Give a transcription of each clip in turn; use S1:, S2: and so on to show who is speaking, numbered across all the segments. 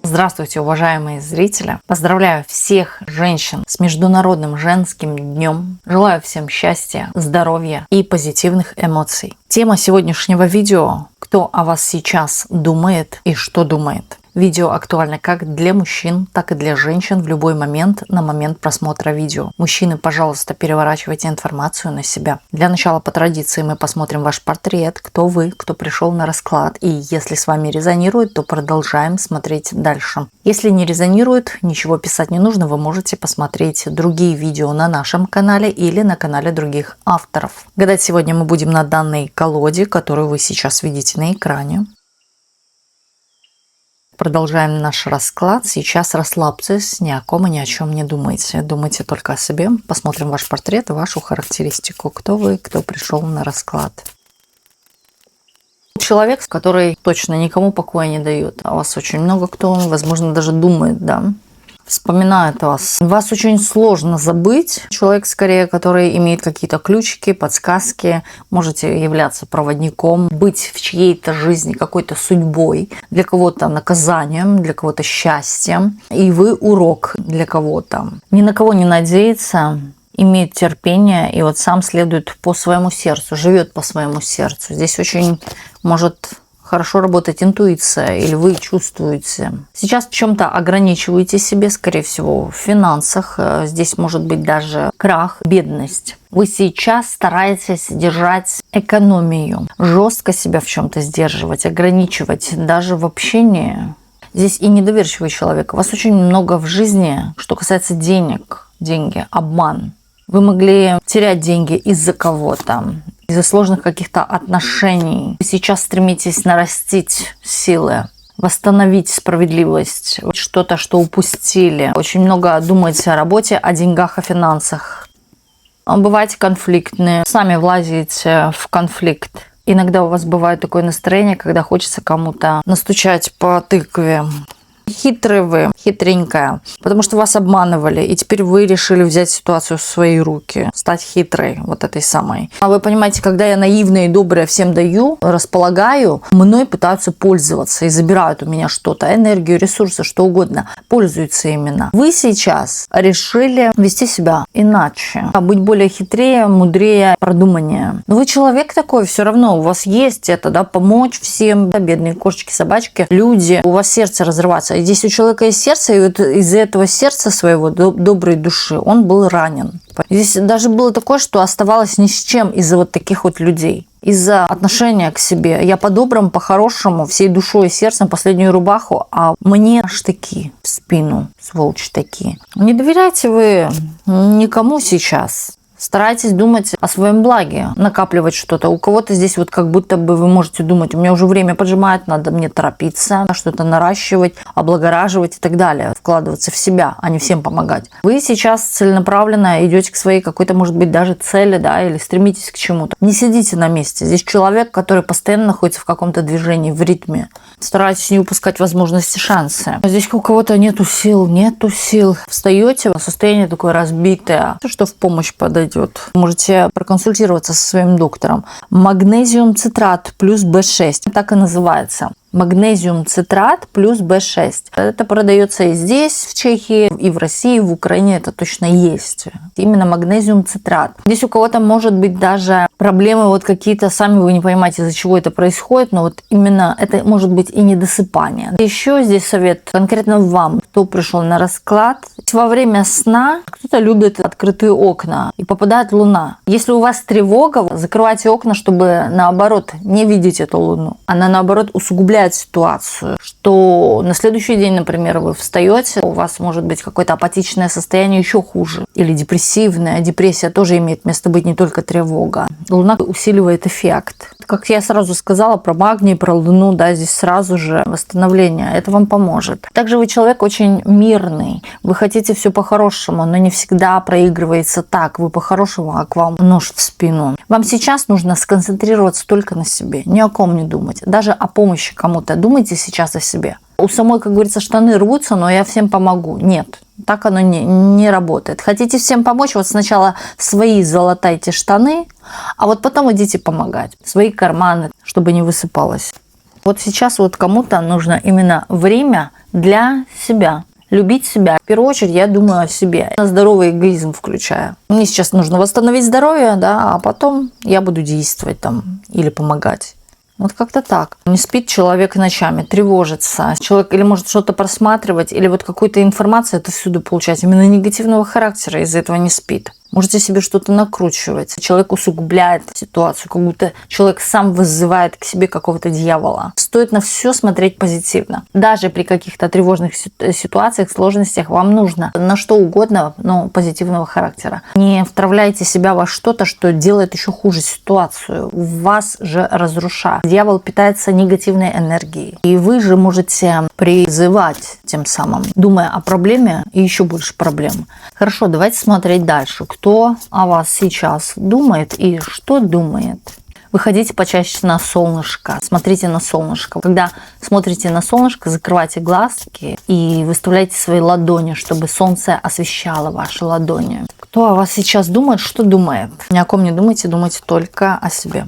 S1: Здравствуйте, уважаемые зрители! Поздравляю всех женщин с Международным женским днем. Желаю всем счастья, здоровья и позитивных эмоций. Тема сегодняшнего видео: кто о вас сейчас думает и что думает. Видео актуально как для мужчин, так и для женщин в любой момент на момент просмотра видео. Мужчины, пожалуйста, переворачивайте информацию на себя. Для начала, по традиции, мы посмотрим ваш портрет, кто вы, кто пришел на расклад. И если с вами резонирует, то продолжаем смотреть дальше. Если не резонирует, ничего писать не нужно, вы можете посмотреть другие видео на нашем канале или на канале других авторов. Гадать сегодня мы будем на данной колоде, которую вы сейчас видите на экране. Продолжаем наш расклад. Сейчас расслабьтесь, ни о ком и ни о чем не думайте. Думайте только о себе. Посмотрим ваш портрет и вашу характеристику. Кто вы, кто пришел на расклад. Человек, который точно никому покоя не дает. А вас очень много кто, возможно, даже думает, да. Вспоминает вас. Вас очень сложно забыть. Человек, скорее, который имеет какие-то ключики, подсказки. Можете являться проводником, быть в чьей-то жизни какой-то судьбой. Для кого-то наказанием, для кого-то счастьем. И вы урок для кого-то. Ни на кого не надеяться, имеет терпение и вот сам следует по своему сердцу, живет по своему сердцу. Здесь очень может хорошо работает интуиция, или вы чувствуете. Сейчас в чем-то ограничиваете себе, скорее всего, в финансах. Здесь может быть даже крах, бедность. Вы сейчас стараетесь держать экономию, жестко себя в чем-то сдерживать, ограничивать, даже в общении. Здесь и недоверчивый человек. У вас очень много в жизни, что касается денег, деньги, обман. Вы могли терять деньги из-за кого-то, из-за сложных каких-то отношений. Вы сейчас стремитесь нарастить силы, восстановить справедливость, что-то, что упустили. Очень много думаете о работе, о деньгах, о финансах. Бываете конфликтные, сами влазите в конфликт. Иногда у вас бывает такое настроение, когда хочется кому-то настучать по тыкве. Хитрый вы, хитренькая, потому что вас обманывали, и теперь вы решили взять ситуацию в свои руки, стать хитрой, вот этой самой. А вы понимаете, когда я наивная и добрая всем даю, располагаю, мной пытаются пользоваться и забирают у меня что-то, энергию, ресурсы, что угодно, пользуются именно. Вы сейчас решили вести себя иначе, быть более хитрее, мудрее, продуманнее. Но вы человек такой, все равно у вас есть это, да, помочь всем, бедные кошечки, собачки, люди, у вас сердце разрывается. Здесь у человека есть сердце, и вот из-за этого сердца своего, доброй души, он был ранен. Здесь даже было такое, что оставалось ни с чем из-за вот таких вот людей. Из-за отношения к себе. Я по-доброму, по-хорошему, всей душой и сердцем последнюю рубаху, а мне штыки в спину, сволочи такие. Не доверяйте вы никому сейчас. Старайтесь думать о своем благе, накапливать что-то. У кого-то здесь вот как будто бы вы можете думать: у меня уже время поджимает, надо мне торопиться, что-то наращивать, облагораживать и так далее. Вкладываться в себя, а не всем помогать. Вы сейчас целенаправленно идете к своей какой-то, может быть, даже цели, да, или стремитесь к чему-то. Не сидите на месте. Здесь человек, который постоянно находится в каком-то движении, в ритме. Старайтесь не упускать возможности, шансы. Здесь у кого-то нету сил. Встаете, состояние такое разбитое, что в помощь подойдет. Можете проконсультироваться со своим доктором. Магнезиум цитрат плюс B6. Так и называется. Магнезиум цитрат плюс B6. Это продается и здесь, в Чехии, и в России, и в Украине это точно есть. Именно магнезиум цитрат. Здесь у кого-то может быть даже проблемы вот какие-то, сами вы не понимаете, из-за чего это происходит, но вот именно это может быть и недосыпание. Еще здесь совет конкретно вам, кто пришел на расклад. Во время сна кто-то любит открытые окна и попадает луна. Если у вас тревога, закрывайте окна, чтобы наоборот не видеть эту луну. Она наоборот усугубляет ситуацию, что на следующий день, например, вы встаете, у вас может быть какое-то апатичное состояние еще хуже, или депрессивное. Депрессия тоже имеет место быть, не только тревога. Луна усиливает эффект. Как я сразу сказала про магний, про луну, да, здесь сразу же восстановление, это вам поможет. Также вы человек очень мирный, вы хотите все по-хорошему, но не всегда проигрывается так, вы по-хорошему, а к вам нож в спину. Вам сейчас нужно сконцентрироваться только на себе, ни о ком не думать, даже о помощи кому-то. Думайте сейчас о себе. У самой, как говорится, штаны рвутся, но я всем помогу. Нет, так оно не работает. Хотите всем помочь, вот сначала свои залатайте штаны, а вот потом идите помогать. Свои карманы, чтобы не высыпалось. Вот сейчас вот кому-то нужно именно время для себя. Любить себя. В первую очередь я думаю о себе. Здоровый эгоизм включая. Мне сейчас нужно восстановить здоровье, да, а потом я буду действовать там или помогать. Вот как-то так. Не спит человек ночами, тревожится. Человек или может что-то просматривать, или вот какую-то информацию отовсюду получать. Именно негативного характера из-за этого не спит. Можете себе что-то накручивать. Человек усугубляет ситуацию, как будто человек сам вызывает к себе какого-то дьявола. Стоит на все смотреть позитивно. Даже при каких-то тревожных ситуациях, сложностях вам нужно на что угодно, но позитивного характера. Не втравляйте себя во что-то, что делает еще хуже ситуацию. Вас же разрушает. Дьявол питается негативной энергией. И вы же можете призывать тем самым, думая о проблеме и еще больше проблем. Хорошо, давайте смотреть дальше. Кто о вас сейчас думает и что думает? Выходите почаще на солнышко, смотрите на солнышко. Когда смотрите на солнышко, закрывайте глазки и выставляйте свои ладони, чтобы солнце освещало ваши ладони. Кто о вас сейчас думает, что думает? Ни о ком не думайте, думайте только о себе.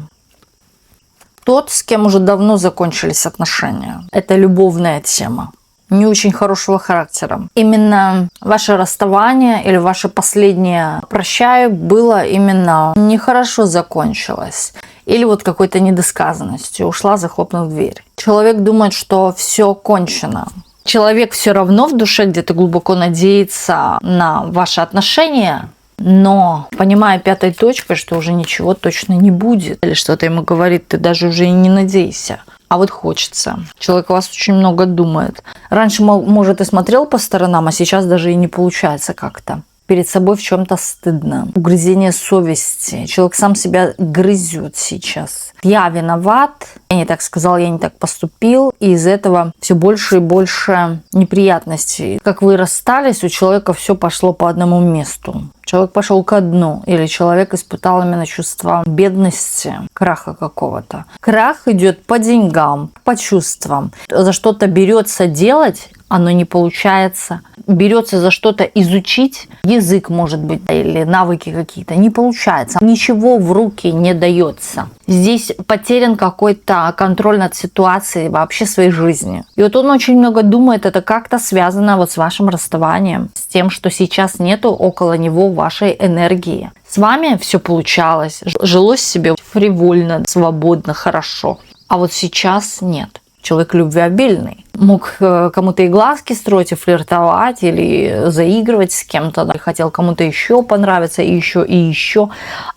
S1: Тот, с кем уже давно закончились отношения. Это любовная тема. Не очень хорошего характера. Именно ваше расставание или ваше последнее «прощаю» было именно нехорошо закончилось. Или вот какой-то недосказанностью. Ушла, захлопнув дверь. Человек думает, что все кончено. Человек все равно в душе где-то глубоко надеется на ваши отношения, но понимая пятой точкой, что уже ничего точно не будет, или что-то ему говорит, ты даже уже и не надейся. А вот хочется. Человек о вас очень много думает. Раньше, может, и смотрел по сторонам, а сейчас даже и не получается как-то. Перед собой в чем-то стыдно. Угрызение совести. Человек сам себя грызет сейчас. Я виноват. Я не так сказал, я не так поступил. И из этого все больше и больше неприятностей. Как вы расстались, у человека все пошло по одному месту. Человек пошел ко дну, или человек испытал именно чувство бедности, краха какого-то. Крах идет по деньгам, по чувствам. За что-то берется делать, оно не получается. Берется за что-то изучить, язык, может быть, или навыки какие-то, не получается. Ничего в руки не дается. Здесь потерян какой-то контроль над ситуацией вообще своей жизни. И вот он очень много думает, это как-то связано вот с вашим расставанием, с тем, что сейчас нету около него вашей энергии. С вами все получалось, жилось себе фривольно, свободно, хорошо. А вот сейчас нет. Человек любвеобильный. Мог кому-то и глазки строить, и флиртовать, или заигрывать с кем-то. Хотел кому-то еще понравиться, и еще, и еще.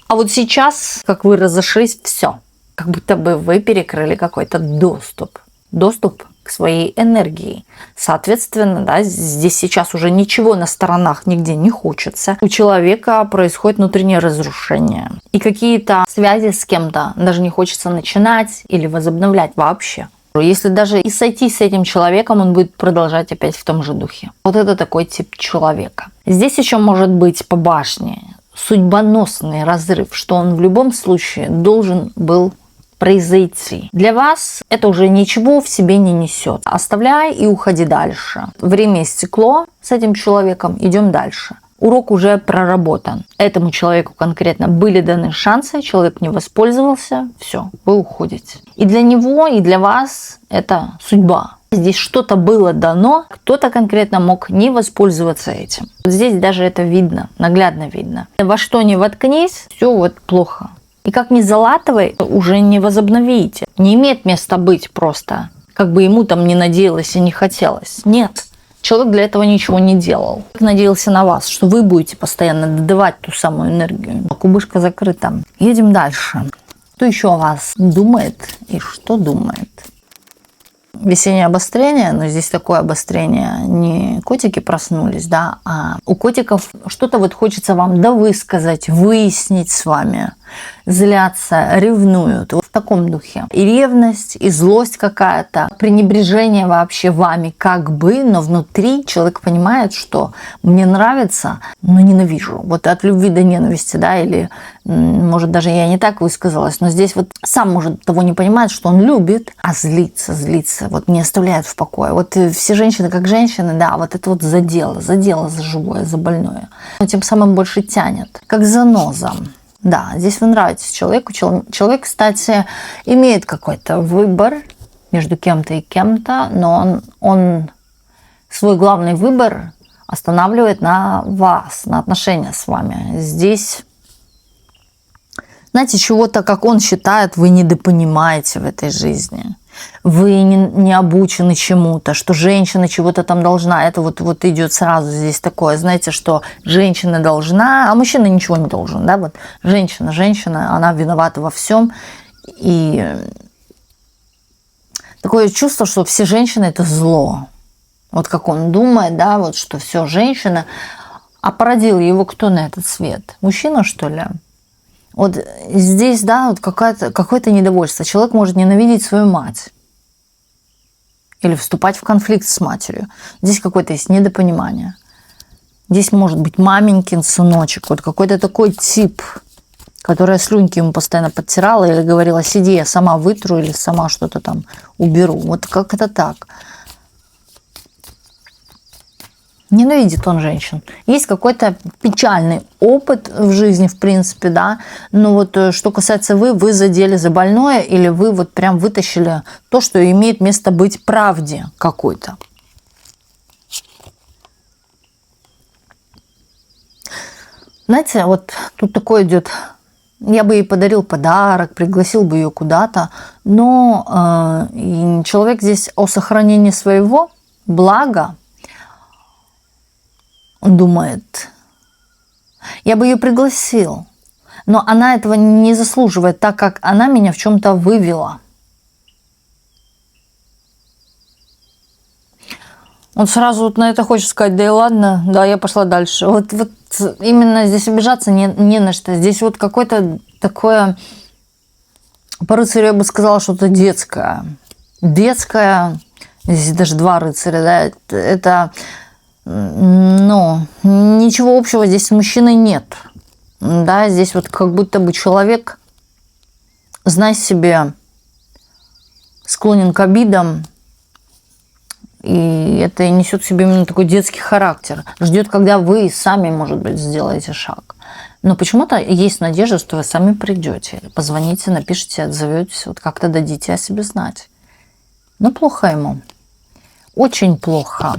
S1: А вот сейчас, как вы разошлись, все. Как будто бы вы перекрыли какой-то доступ. Доступ к своей энергии. Соответственно, да, здесь сейчас уже ничего на сторонах нигде не хочется. У человека происходит внутреннее разрушение. И какие-то связи с кем-то даже не хочется начинать или возобновлять вообще. Если даже и сойтись с этим человеком, он будет продолжать опять в том же духе. Вот это такой тип человека. Здесь еще может быть по башне судьбоносный разрыв, что он в любом случае должен был произойти. Для вас это уже ничего в себе не несет. Оставляй и уходи дальше. Время истекло с этим человеком, идем дальше. Урок уже проработан. Этому человеку конкретно были даны шансы, человек не воспользовался, все, вы уходите. И для него, и для вас это судьба. Здесь что-то было дано, кто-то конкретно мог не воспользоваться этим. Вот здесь даже это видно, наглядно видно. Во что не воткнись, все вот плохо. И как ни залатывай, уже не возобновите. Не имеет места быть просто, как бы ему там не надеялось и не хотелось. Нет. Человек для этого ничего не делал. Надеялся на вас, что вы будете постоянно додавать ту самую энергию. Кубышка закрыта. Едем дальше. Кто еще о вас думает и что думает? Весеннее обострение, но здесь такое обострение, не котики проснулись, да, а у котиков что-то вот хочется вам довысказать, выяснить с вами. Злятся, ревнуют. Вот в таком духе. И ревность, и злость какая-то, пренебрежение вообще вами как бы, но внутри человек понимает, что мне нравится, но ненавижу. Вот от любви до ненависти, да, или, может, даже я не так высказалась, но здесь вот сам, может, того не понимает, что он любит, а злится, вот не оставляет в покое. Вот все женщины как женщины, да, вот это вот задело за живое, за больное. Но тем самым больше тянет, как заноза. Да, здесь вы нравитесь человеку. Человек, кстати, имеет какой-то выбор, между кем-то и кем-то, но он свой главный выбор останавливает на вас, на отношения с вами. Здесь, знаете, чего-то, как он считает, вы недопонимаете в этой жизни. Вы не обучены чему-то, что женщина чего-то там должна. Это вот идет сразу здесь такое, знаете, что женщина должна, а мужчина ничего не должен. Да? Вот женщина, она виновата во всем. И такое чувство, что все женщины – это зло. Вот как он думает, да, вот что все, женщина. А породил его кто на этот свет? Мужчина, что ли? Вот здесь, да, вот какое-то недовольство. Человек может ненавидеть свою мать. Или вступать в конфликт с матерью. Здесь какое-то есть недопонимание. Здесь может быть маменькин сыночек. Вот какой-то такой тип, которая слюнки ему постоянно подтирала или говорила: сиди, я сама вытру или сама что-то там уберу. Вот как это так? Ненавидит он женщин. Есть какой-то печальный опыт в жизни, в принципе, да. Но вот что касается вы задели за больное, или вы вот прям вытащили то, что имеет место быть правде какой-то. Знаете, вот тут такое идет. Я бы ей подарил подарок, пригласил бы ее куда-то, но человек здесь о сохранении своего блага думает. Я бы ее пригласил, но она этого не заслуживает, так как она меня в чем-то вывела. Он сразу вот на это хочет сказать: да и ладно, да, я пошла дальше. Вот именно здесь обижаться не на что. Здесь вот какое-то такое, по рыцарю я бы сказала, что-то детское. Детское, здесь даже два рыцаря, да, это... Но ничего общего здесь с мужчиной нет. Да, здесь вот как будто бы человек, знай себе, склонен к обидам, и это несет в себе именно такой детский характер. Ждет, когда вы сами, может быть, сделаете шаг. Но почему-то есть надежда, что вы сами придете. Позвоните, напишите, отзоветесь, вот как-то дадите о себе знать. Но плохо ему. Очень плохо.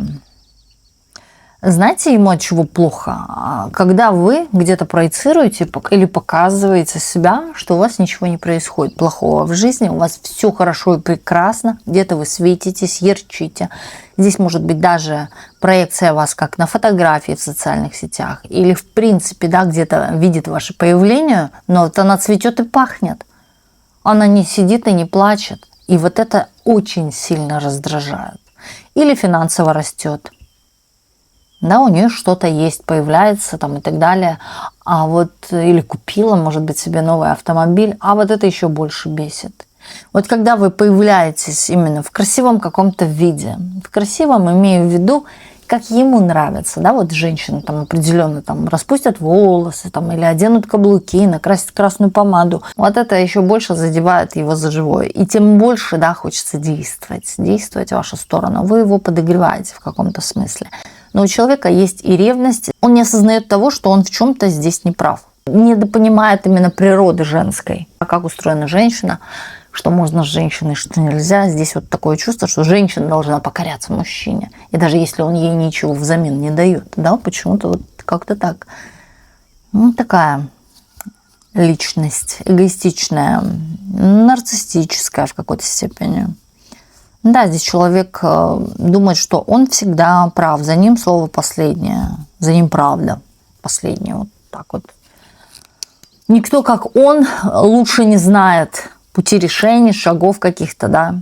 S1: Знаете, ему от чего плохо? Когда вы где-то проецируете или показываете себя, что у вас ничего не происходит плохого в жизни, у вас все хорошо и прекрасно, где-то вы светитесь, ярчите. Здесь может быть даже проекция вас как на фотографии в социальных сетях, или в принципе, да, где-то видит ваше появление, но вот она цветет и пахнет. Она не сидит и не плачет. И вот это очень сильно раздражает. Или финансово растет. Да, у нее что-то есть, появляется там и так далее. А вот или купила, может быть, себе новый автомобиль, а вот это еще больше бесит. Вот когда вы появляетесь именно в красивом каком-то виде, в красивом имею в виду, как ему нравится, да, вот женщины там определенно там распустят волосы там, или оденут каблуки, накрасят красную помаду. Вот это еще больше задевает его за живое. И тем больше, да, хочется действовать в вашу сторону. Вы его подогреваете в каком-то смысле. Но у человека есть и ревность. Он не осознает того, что он в чем-то здесь не прав. Недопонимает именно природы женской. А как устроена женщина, что можно с женщиной, что нельзя. Здесь вот такое чувство, что женщина должна покоряться мужчине. И даже если он ей ничего взамен не дает. Да, почему-то вот как-то так. Ну, такая личность эгоистичная, нарциссическая в какой-то степени. Да, здесь человек думает, что он всегда прав. За ним слово последнее. За ним правда последнее. Вот так вот. Никто, как он, лучше не знает пути решений, шагов каких-то, да.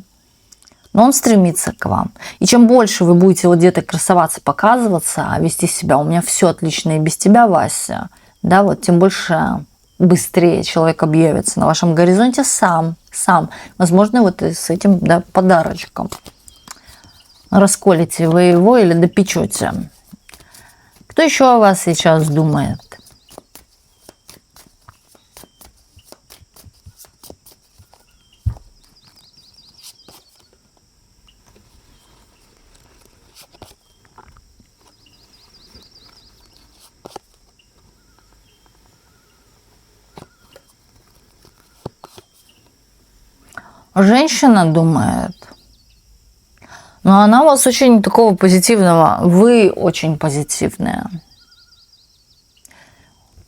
S1: Но он стремится к вам. И чем больше вы будете вот где-то красоваться, показываться, вести себя, у меня все отлично и без тебя, Вася, да, вот тем больше, быстрее человек объявится на вашем горизонте сам. Возможно, вот и с этим, да, подарочком. Расколите вы его или допечете. Кто еще о вас сейчас думает? Женщина думает, Но она у вас очень такого позитивного. Вы очень позитивная.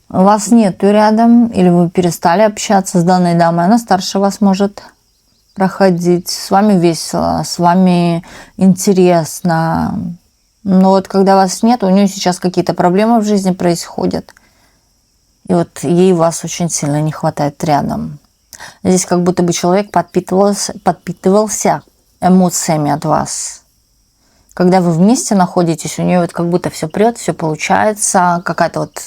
S1: Вас нету рядом, или вы перестали общаться с данной дамой. Она старше вас может проходить. С вами весело, с вами интересно. Но вот когда вас нет, у нее сейчас какие-то проблемы в жизни происходят. И вот ей вас очень сильно не хватает рядом. Здесь как будто бы человек подпитывался эмоциями от вас. Когда вы вместе находитесь, у нее вот как будто все прет, все получается, какая-то вот,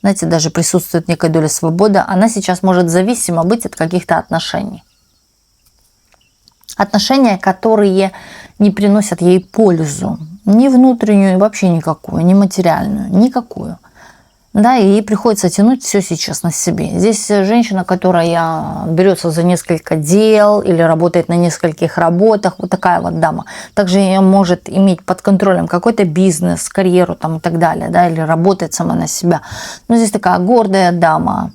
S1: знаете, даже присутствует некая доля свободы. Она сейчас может зависима быть от каких-то отношений. Отношения, которые не приносят ей пользу. Ни внутреннюю, вообще никакую, ни материальную, никакую. Да, и ей приходится тянуть все сейчас на себе. Здесь женщина, которая берется за несколько дел или работает на нескольких работах, вот такая вот дама. Также ее может иметь под контролем какой-то бизнес, карьеру там и так далее, да, или работает сама на себя. Но здесь такая гордая дама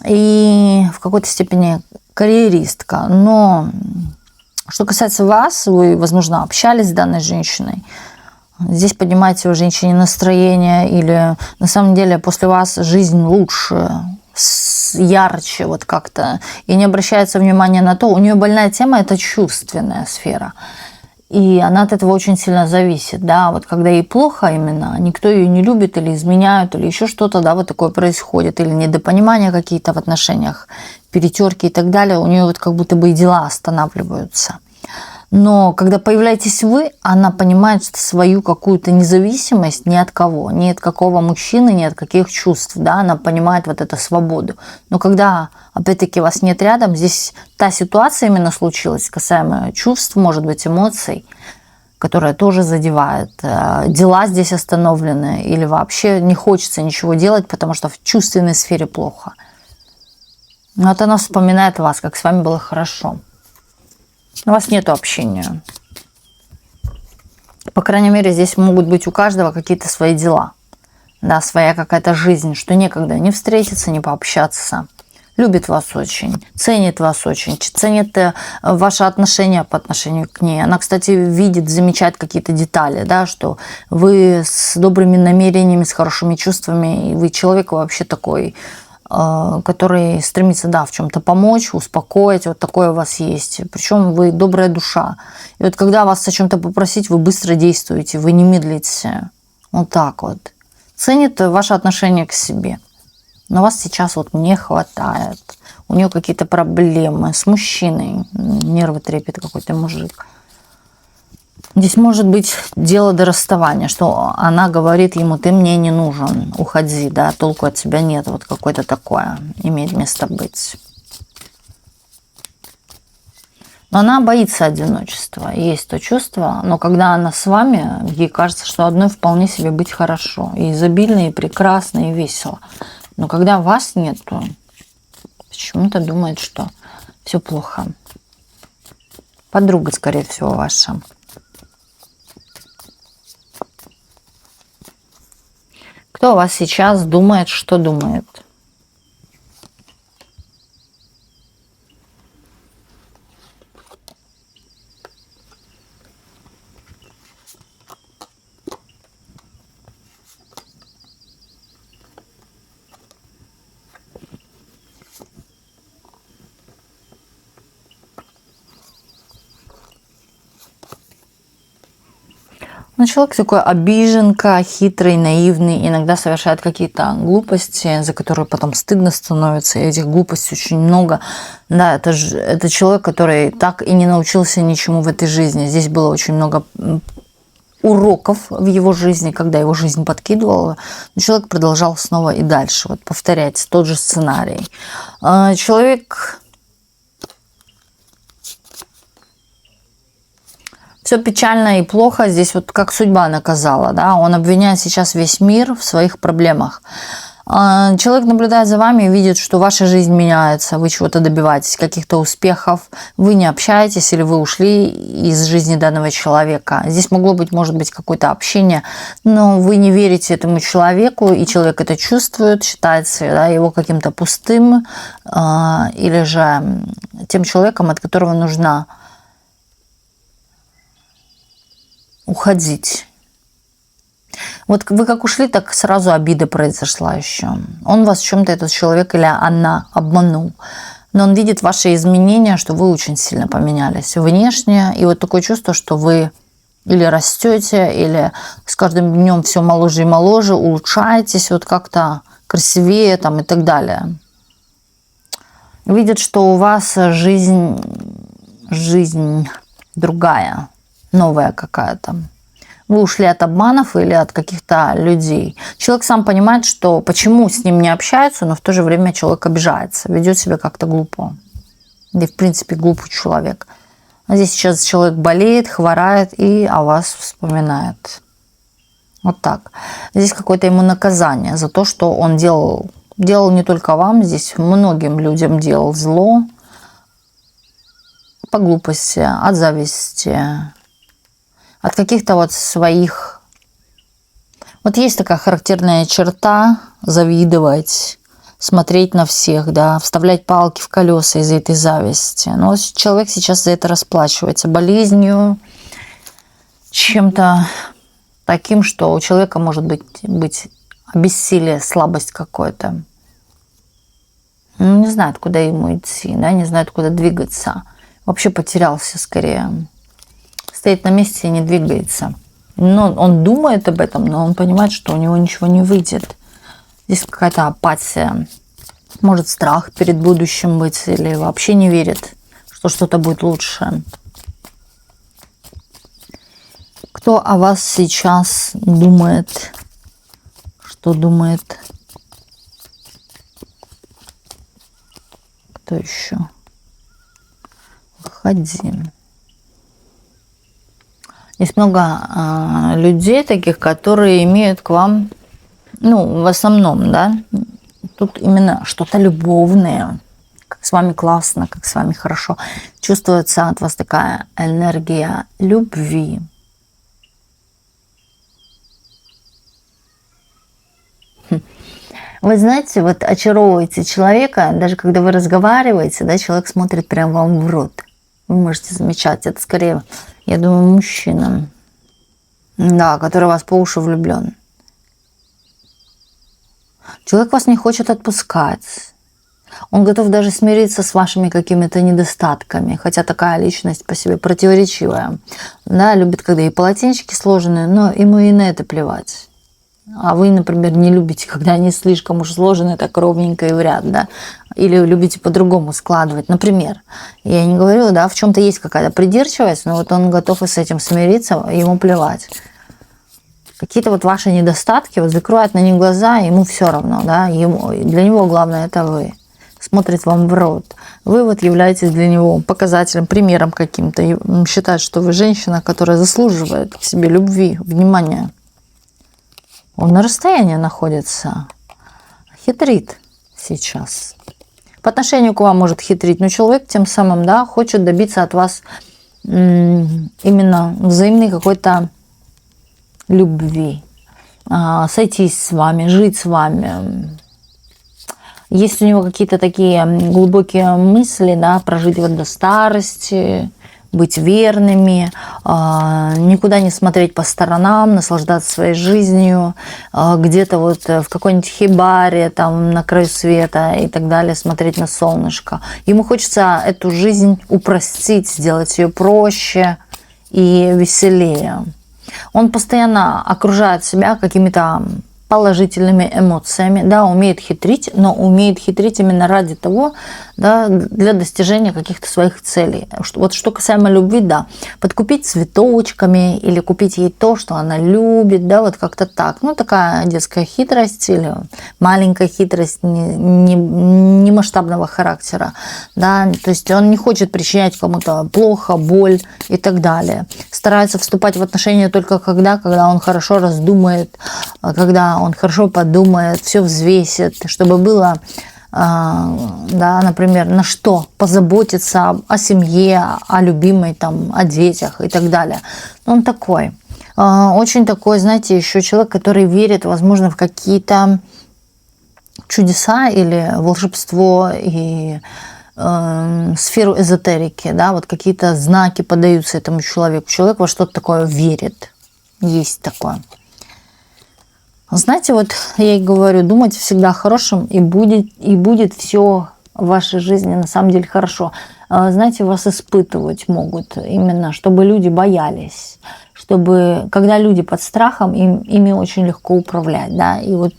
S1: и в какой-то степени карьеристка. Но что касается вас, вы, возможно, общались с данной женщиной. Здесь поднимаете у женщины настроение, или на самом деле после вас жизнь лучше, ярче вот как-то. И не обращается внимания на то, у нее больная тема – это чувственная сфера. И она от этого очень сильно зависит, да, вот когда ей плохо именно, никто ее не любит или изменяют, или еще что-то, да, вот такое происходит, или недопонимания какие-то в отношениях, перетерки и так далее, у нее вот как будто бы и дела останавливаются. Но когда появляетесь вы, она понимает свою какую-то независимость ни от кого, ни от какого мужчины, ни от каких чувств, да, она понимает вот эту свободу. Но когда, опять-таки, вас нет рядом, здесь та ситуация именно случилась, касаемо чувств, может быть, эмоций, которая тоже задевает. Дела здесь остановлены или вообще не хочется ничего делать, потому что в чувственной сфере плохо. Но вот она вспоминает вас, как с вами было хорошо. У вас нет общения. По крайней мере, здесь могут быть у каждого какие-то свои дела. Да, своя какая-то жизнь, что некогда не встретиться, не пообщаться. Любит вас очень, ценит вас очень, ценит ваши отношения по отношению к ней. Она, кстати, видит, замечает какие-то детали, да, что вы с добрыми намерениями, с хорошими чувствами, и вы человек вообще такой, который стремится, да, в чем-то помочь, успокоить, вот такое у вас есть. Причем вы добрая душа. И вот когда вас о чем-то попросить, вы быстро действуете, вы не медлите. Вот так вот. Ценит ваше отношение к себе. Но вас сейчас вот не хватает. У нее какие-то проблемы с мужчиной. Нервы трепет какой-то мужик. Здесь может быть дело до расставания, что она говорит ему: ты мне не нужен, уходи, да, толку от тебя нет, вот какое-то такое имеет место быть. Но она боится одиночества, есть то чувство, но когда она с вами, ей кажется, что одной вполне себе быть хорошо, и изобильно, и прекрасно, и весело. Но когда вас нет, то почему-то думает, что все плохо. Подруга, скорее всего, ваша. Кто о вас сейчас думает, что думает? Ну, человек такой обиженка, хитрый, наивный, иногда совершает какие-то глупости, за которые потом стыдно становится, и этих глупостей очень много. Да, это человек, который так и не научился ничему в этой жизни. Здесь было очень много уроков в его жизни, когда его жизнь подкидывала, но человек продолжал снова и дальше вот повторять тот же сценарий. Человек... Все печально и плохо, здесь вот как судьба наказала, да, он обвиняет сейчас весь мир в своих проблемах. Человек наблюдает за вами и видит, что ваша жизнь меняется, вы чего-то добиваетесь, каких-то успехов, вы не общаетесь или вы ушли из жизни данного человека. Здесь могло быть, может быть, какое-то общение, но вы не верите этому человеку, и человек это чувствует, считается, да, его каким-то пустым, или же тем человеком, от которого нужна уходить. Вот вы как ушли, так сразу обида произошла еще. Он вас в чем-то, этот человек или она, обманул. Но он видит ваши изменения, что вы очень сильно поменялись внешне. И вот такое чувство, что вы или растете, или с каждым днем все моложе и моложе, улучшаетесь, вот как-то красивее там и так далее. Видит, что у вас жизнь другая, новая какая-то. Вы ушли от обманов или от каких-то людей. Человек сам понимает, что почему с ним не общаются, но в то же время человек обижается, ведет себя как-то глупо. И в принципе глупый человек. А здесь сейчас человек болеет, хворает и о вас вспоминает. Вот так. Здесь какое-то ему наказание за то, что он делал. Делал не только вам, здесь многим людям делал зло. По глупости, от зависти. От каких-то вот своих... Вот есть такая характерная черта – завидовать, смотреть на всех, да, вставлять палки в колеса из-за этой зависти. Но вот человек сейчас за это расплачивается болезнью, чем-то таким, что у человека может быть обессилие, слабость какой-то. Не знает, куда ему идти, да, не знает, куда двигаться. Вообще потерялся скорее. Стоит на месте и не двигается. Но он думает об этом, но он понимает, что у него ничего не выйдет. Здесь какая-то апатия. Может, страх перед будущим быть, или вообще не верит, что что-то будет лучше. Кто о вас сейчас думает? Что думает? Кто еще? Выходи. Есть много людей таких, которые имеют к вам, ну, в основном, да, тут именно что-то любовное, как с вами классно, как с вами хорошо. Чувствуется от вас такая энергия любви. Вы знаете, вот очаровываете человека, даже когда вы разговариваете, да, человек смотрит прямо вам в рот. Вы можете замечать, это скорее, я думаю, мужчина, да, который у вас по уши влюблен. Человек вас не хочет отпускать. Он готов даже смириться с вашими какими-то недостатками, хотя такая личность по себе противоречивая. Да, любит, когда и полотенчики сложены, но ему и на это плевать. А вы, например, не любите, когда они слишком уж сложены, так ровненько и в ряд, да? Или любите по-другому складывать. Например, я не говорю, да, в чем-то есть какая-то придирчивость, но вот он готов и с этим смириться, ему плевать. Какие-то вот ваши недостатки, вот закроют на них глаза, ему все равно, да? Для него главное это вы. Смотрит вам в рот. Вы вот являетесь для него показателем, примером каким-то. И считает, что вы женщина, которая заслуживает к себе любви, внимания. Он на расстоянии находится, хитрит сейчас. По отношению к вам может хитрить, но человек тем самым, да, хочет добиться от вас именно взаимной какой-то любви, сойтись с вами, жить с вами. Есть у него какие-то такие глубокие мысли, да, прожить вот до старости, быть верными, никуда не смотреть по сторонам, наслаждаться своей жизнью, где-то вот в какой-нибудь хибаре, там на краю света и так далее, смотреть на солнышко. Ему хочется эту жизнь упростить, сделать ее проще и веселее. Он постоянно окружает себя какими-то положительными эмоциями, да, умеет хитрить, но умеет хитрить именно ради того, да, для достижения каких-то своих целей. Вот что касаемо любви, да, подкупить цветочками или купить ей то, что она любит, да, вот как-то так. Ну, такая детская хитрость или маленькая хитрость не масштабного характера, да, то есть он не хочет причинять кому-то плохо, боль и так далее. Старается вступать в отношения только когда он хорошо раздумает, когда он хорошо подумает, все взвесит, чтобы было, да, например, на что позаботиться о семье, о любимой, там, о детях и так далее. Он такой, очень такой, знаете, еще человек, который верит, возможно, в какие-то чудеса или волшебство и сферу эзотерики, да, вот какие-то знаки подаются этому человеку. Человек во что-то такое верит. Есть такое. Знаете, вот я и говорю, думайте всегда о хорошем, и будет все в вашей жизни на самом деле хорошо. Знаете, вас испытывать могут именно, чтобы люди боялись, чтобы, когда люди под страхом, ими очень легко управлять, да, и вот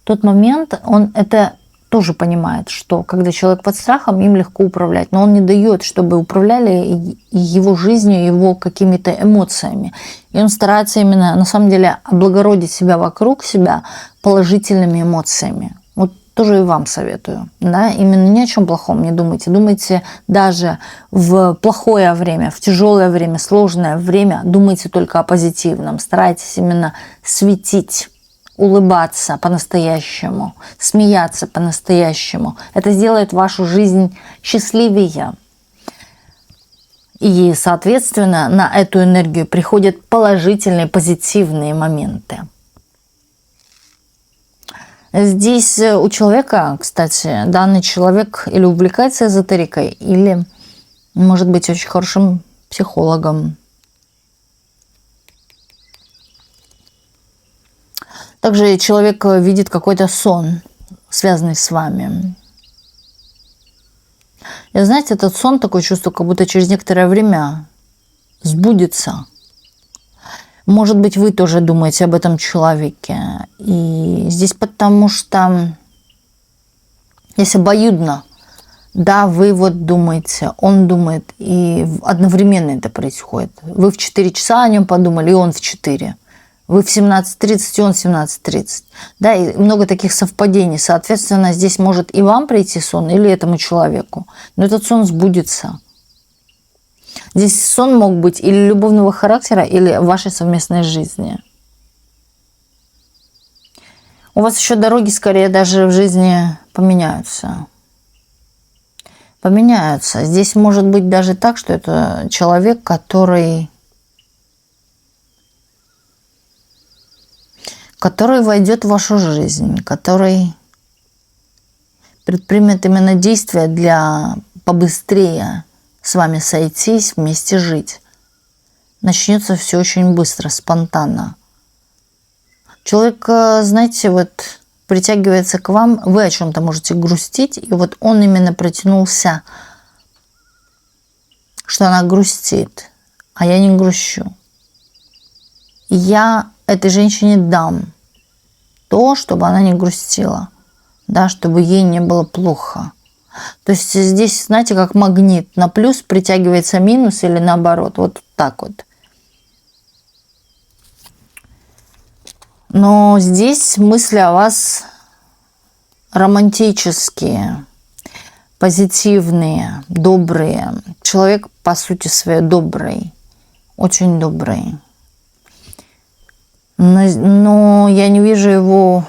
S1: тот момент, он это тоже понимает, что когда человек под страхом, им легко управлять, но он не дает, чтобы управляли его жизнью, его какими-то эмоциями. И он старается именно, на самом деле, облагородить себя вокруг себя положительными эмоциями. Вот тоже и вам советую. Да? Именно ни о чем плохом не думайте. Думайте даже в плохое время, в тяжелое время, сложное время, думайте только о позитивном. Старайтесь именно светить, улыбаться по-настоящему, смеяться по-настоящему. Это сделает вашу жизнь счастливее. И, соответственно, на эту энергию приходят положительные, позитивные моменты. Здесь у человека, кстати, данный человек или увлекается эзотерикой, или может быть очень хорошим психологом. Также человек видит какой-то сон, связанный с вами. И знаете, этот сон, такое чувство, как будто через некоторое время сбудется. Может быть, вы тоже думаете об этом человеке. И здесь потому что, если обоюдно, да, вы вот думаете, он думает, и одновременно это происходит. Вы в 4 часа о нем подумали, и он в 4. Вы в 17:30, и он в 17:30. Да, и много таких совпадений. Соответственно, здесь может и вам прийти сон, или этому человеку. Но этот сон сбудется. Здесь сон мог быть или любовного характера, или вашей совместной жизни. У вас еще дороги, скорее, даже в жизни поменяются. Поменяются. Здесь может быть даже так, что это человек, который войдет в вашу жизнь, который предпримет именно действия для побыстрее с вами сойтись, вместе жить. Начнется все очень быстро, спонтанно. Человек, знаете, вот притягивается к вам, вы о чем-то можете грустить, и вот он именно протянулся, что она грустит, а я не грущу. И я этой женщине дам то, чтобы она не грустила, да, чтобы ей не было плохо. То есть здесь, знаете, как магнит, на плюс притягивается минус или наоборот, вот так вот. Но здесь мысли о вас романтические, позитивные, добрые. Человек, по сути своей, добрый, очень добрый. Но я не вижу его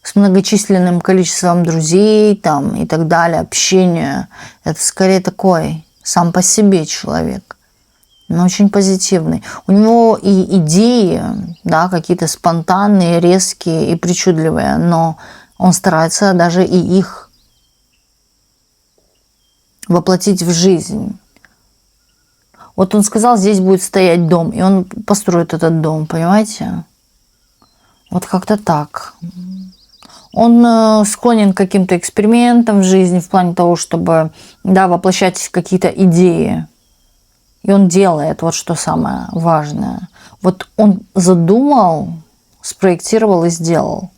S1: с многочисленным количеством друзей там, и так далее, общения. Это скорее такой сам по себе человек, но очень позитивный. У него и идеи, да, какие-то спонтанные, резкие и причудливые, но он старается даже и их воплотить в жизнь. Вот он сказал, здесь будет стоять дом, и он построит этот дом, понимаете? Вот как-то так. Он склонен к каким-то экспериментам в жизни в плане того, чтобы, да, воплощать какие-то идеи. И он делает, вот что самое важное. Вот он задумал, спроектировал и сделал.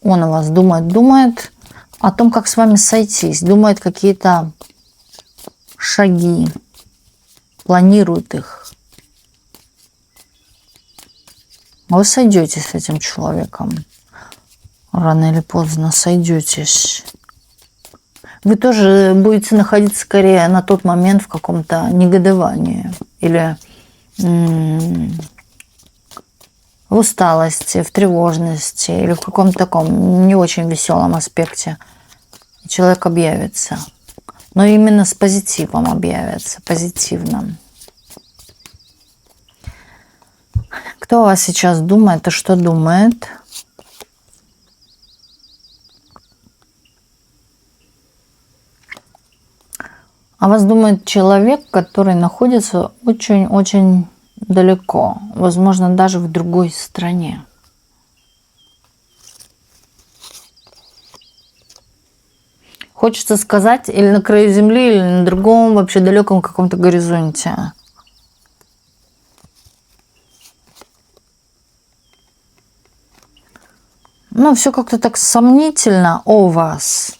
S1: Он о вас думает о том, как с вами сойтись, думает какие-то шаги, планирует их. Вы сойдетесь с этим человеком. Рано или поздно сойдетесь. Вы тоже будете находиться скорее на тот момент в каком-то негодовании или в усталости, в тревожности или в каком-то таком не очень веселом аспекте. Человек объявится. Но именно с позитивом объявится, позитивным. Кто о вас сейчас думает и что думает? О вас думает человек, который находится очень-очень далеко, возможно, даже в другой стране. Хочется сказать, или на краю земли, или на другом вообще далеком каком-то горизонте. Ну, все как-то так сомнительно о вас.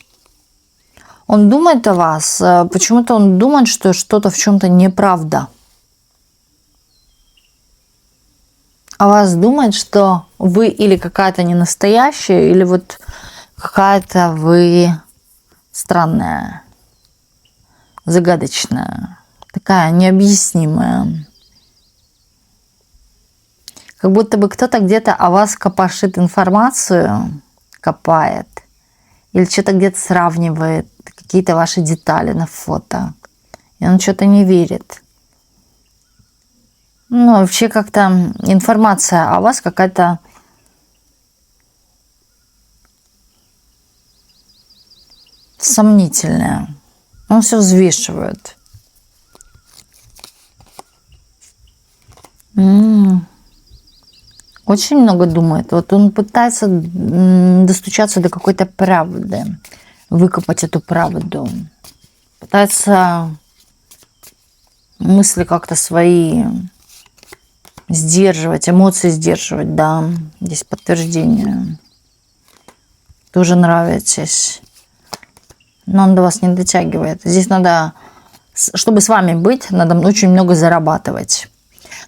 S1: Он думает о вас, почему-то он думает, что что-то в чем-то неправда. О вас думает, что вы или какая-то не настоящая, или вот какая-то вы странная, загадочная, такая необъяснимая. Как будто бы кто-то где-то о вас копошит информацию, копает, или что-то где-то сравнивает, какие-то ваши детали на фото. И он что-то не верит. Ну, вообще как-то информация о вас какая-то сомнительная. Он все взвешивает. Очень много думает. Вот он пытается достучаться до какой-то правды, выкопать эту правду. Пытается мысли как-то свои сдерживать, эмоции сдерживать, да. Здесь подтверждение. Тоже нравитесь. Но он до вас не дотягивает. Здесь надо, чтобы с вами быть, надо очень много зарабатывать.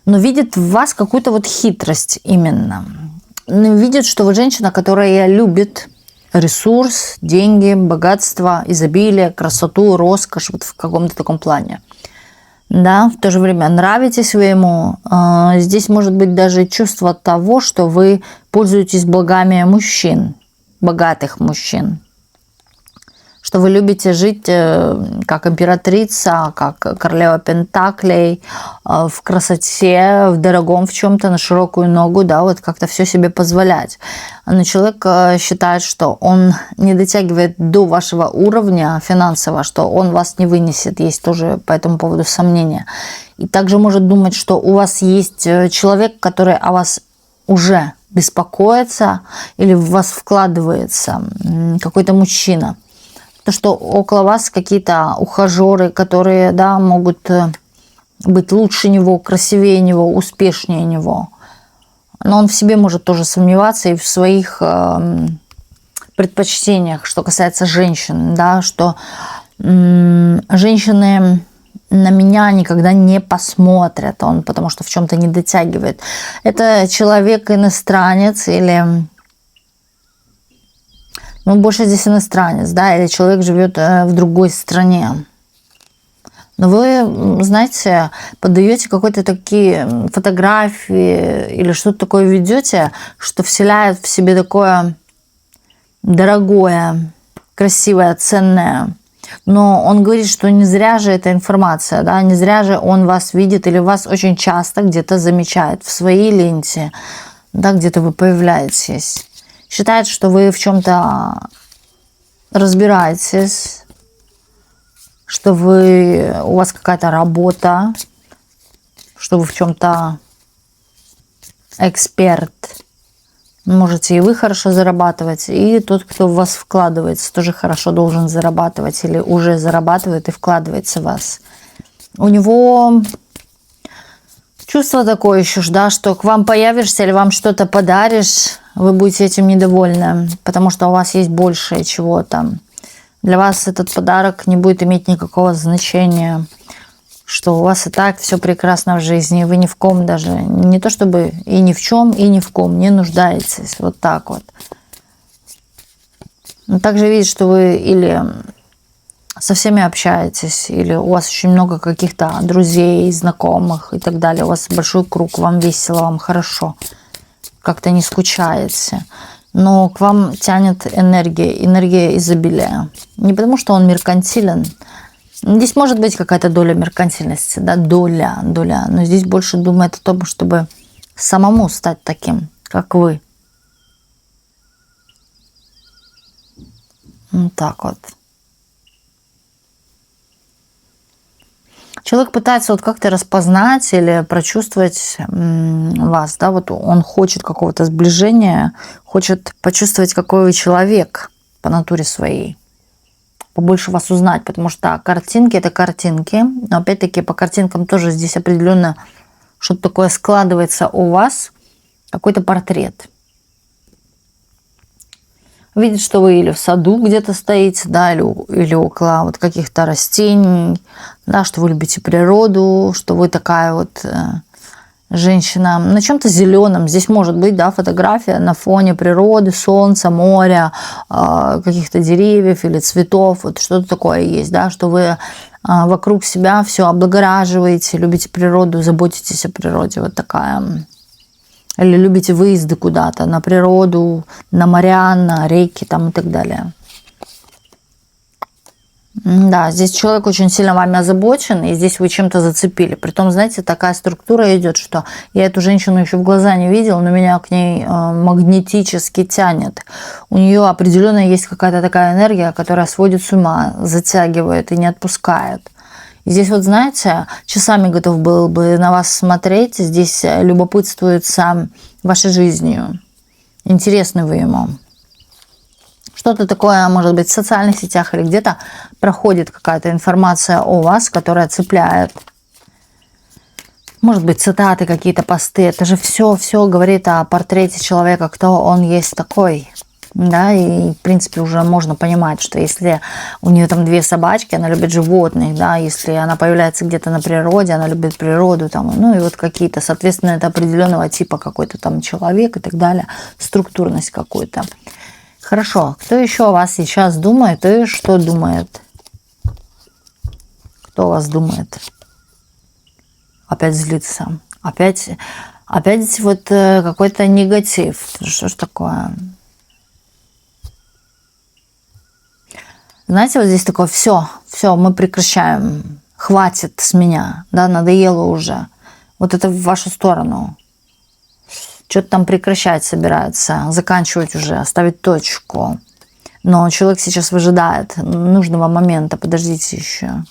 S1: Но видит в вас какую-то вот хитрость именно. Видит, что вы женщина, которая любит ресурс, деньги, богатство, изобилие, красоту, роскошь, вот в каком-то таком плане. Да, в то же время нравитесь вы ему. Здесь может быть даже чувство того, что вы пользуетесь благами мужчин, богатых мужчин. Что вы любите жить как императрица, как королева пентаклей, в красоте, в дорогом в чем-то, на широкую ногу, да, вот как-то все себе позволять. Но человек считает, что он не дотягивает до вашего уровня финансового, что он вас не вынесет. Есть тоже по этому поводу сомнения. И также может думать, что у вас есть человек, который о вас уже беспокоится или в вас вкладывается, какой-то мужчина. То, что около вас какие-то ухажеры, которые, да, могут быть лучше него, красивее него, успешнее него. Но он в себе может тоже сомневаться и в своих предпочтениях, что касается женщин, да, что женщины на меня никогда не посмотрят, он потому что в чем-то не дотягивает. Это человек иностранец или... Ну, больше здесь иностранец, да, или человек живет в другой стране. Но вы, знаете, подаете какие-то такие фотографии или что-то такое ведете, что вселяет в себе такое дорогое, красивое, ценное. Но он говорит, что не зря же эта информация, да, не зря же он вас видит или вас очень часто где-то замечает в своей ленте, да, где-то вы появляетесь. Считает, что вы в чем-то разбираетесь, что у вас какая-то работа, что вы в чем-то эксперт. Можете и вы хорошо зарабатывать, и тот, кто в вас вкладывается, тоже хорошо должен зарабатывать или уже зарабатывает и вкладывается в вас. У него чувство такое еще, да, что к вам появишься или вам что-то подаришь, вы будете этим недовольны, потому что у вас есть большее чего-то. Для вас этот подарок не будет иметь никакого значения, что у вас и так все прекрасно в жизни, вы ни в ком даже, не то чтобы и ни в чем, и ни в ком не нуждаетесь, вот так вот. Но также видит, что вы или со всеми общаетесь, или у вас очень много каких-то друзей, знакомых и так далее, у вас большой круг, вам весело, вам хорошо, как-то не скучаете. Но к вам тянет энергия изобилия. Не потому, что он меркантилен. Здесь может быть какая-то доля меркантильности, да, доля. Но здесь больше думает о том, чтобы самому стать таким, как вы. Вот так вот. Человек пытается вот как-то распознать или прочувствовать вас, да, вот он хочет какого-то сближения, хочет почувствовать, какой вы человек по натуре своей, побольше вас узнать, потому что картинки – это картинки, но опять-таки по картинкам тоже здесь определенно что-то такое складывается у вас, какой-то портрет. Видит, что вы или в саду где-то стоите, да, или около вот каких-то растений, да, что вы любите природу, что вы такая вот женщина на чем-то зеленом. Здесь может быть, да, фотография на фоне природы, солнца, моря, каких-то деревьев или цветов, вот что-то такое есть, да, что вы вокруг себя все облагораживаете, любите природу, заботитесь о природе, вот такая. Или любите выезды куда-то, на природу, на моря, на реки там и так далее. Да, здесь человек очень сильно вами озабочен, и здесь вы чем-то зацепили. Притом, знаете, такая структура идет, что я эту женщину еще в глаза не видел, но меня к ней магнетически тянет. У нее определенно есть какая-то такая энергия, которая сводит с ума, затягивает и не отпускает. И здесь вот, знаете, часами готов был бы на вас смотреть. Здесь любопытствуется вашей жизнью. Интересны вы ему. Что-то такое, может быть, в социальных сетях или где-то проходит какая-то информация о вас, которая цепляет. Может быть, цитаты, какие-то посты. Это же все говорит о портрете человека, кто он есть такой. Да, и в принципе уже можно понимать, что если у нее там 2 собачки, она любит животных, да, если она появляется где-то на природе, она любит природу, там, ну и вот какие-то, соответственно, это определенного типа какой-то там человек и так далее, структурность какой-то. Хорошо, кто еще о вас сейчас думает и что думает? Кто о вас думает? Опять злится, опять вот какой-то негатив, что ж такое? Знаете, вот здесь такое, все, мы прекращаем, хватит с меня, да, надоело уже. Вот это в вашу сторону. Что-то там прекращать собирается, заканчивать уже, ставить точку. Но человек сейчас выжидает нужного момента, подождите еще.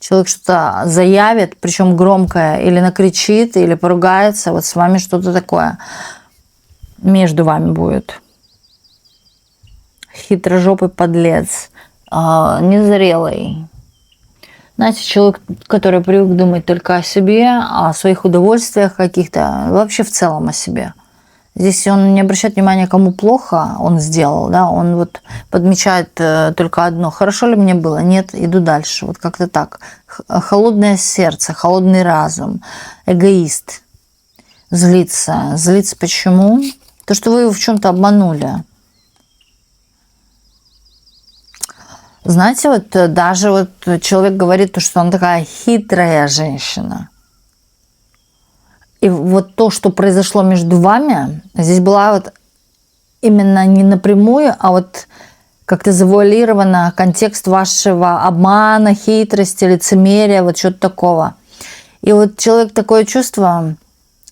S1: Человек что-то заявит, причем громкое, или накричит, или поругается, вот с вами что-то такое между вами будет. Хитрожопый подлец. Незрелый. Знаете, человек, который привык думать только о себе, о своих удовольствиях каких-то, вообще в целом о себе. Здесь он не обращает внимания, кому плохо он сделал, да, он вот подмечает только одно. Хорошо ли мне было? Нет, иду дальше. Вот как-то так. Холодное сердце, холодный разум, эгоист. Злится. Злится почему? То, что вы его в чем-то обманули. Знаете, вот даже вот человек говорит, что она такая хитрая женщина. И вот то, что произошло между вами, здесь была вот именно не напрямую, а вот как-то завуалировано контекст вашего обмана, хитрости, лицемерия, вот что-то такого. И вот человек такое чувство,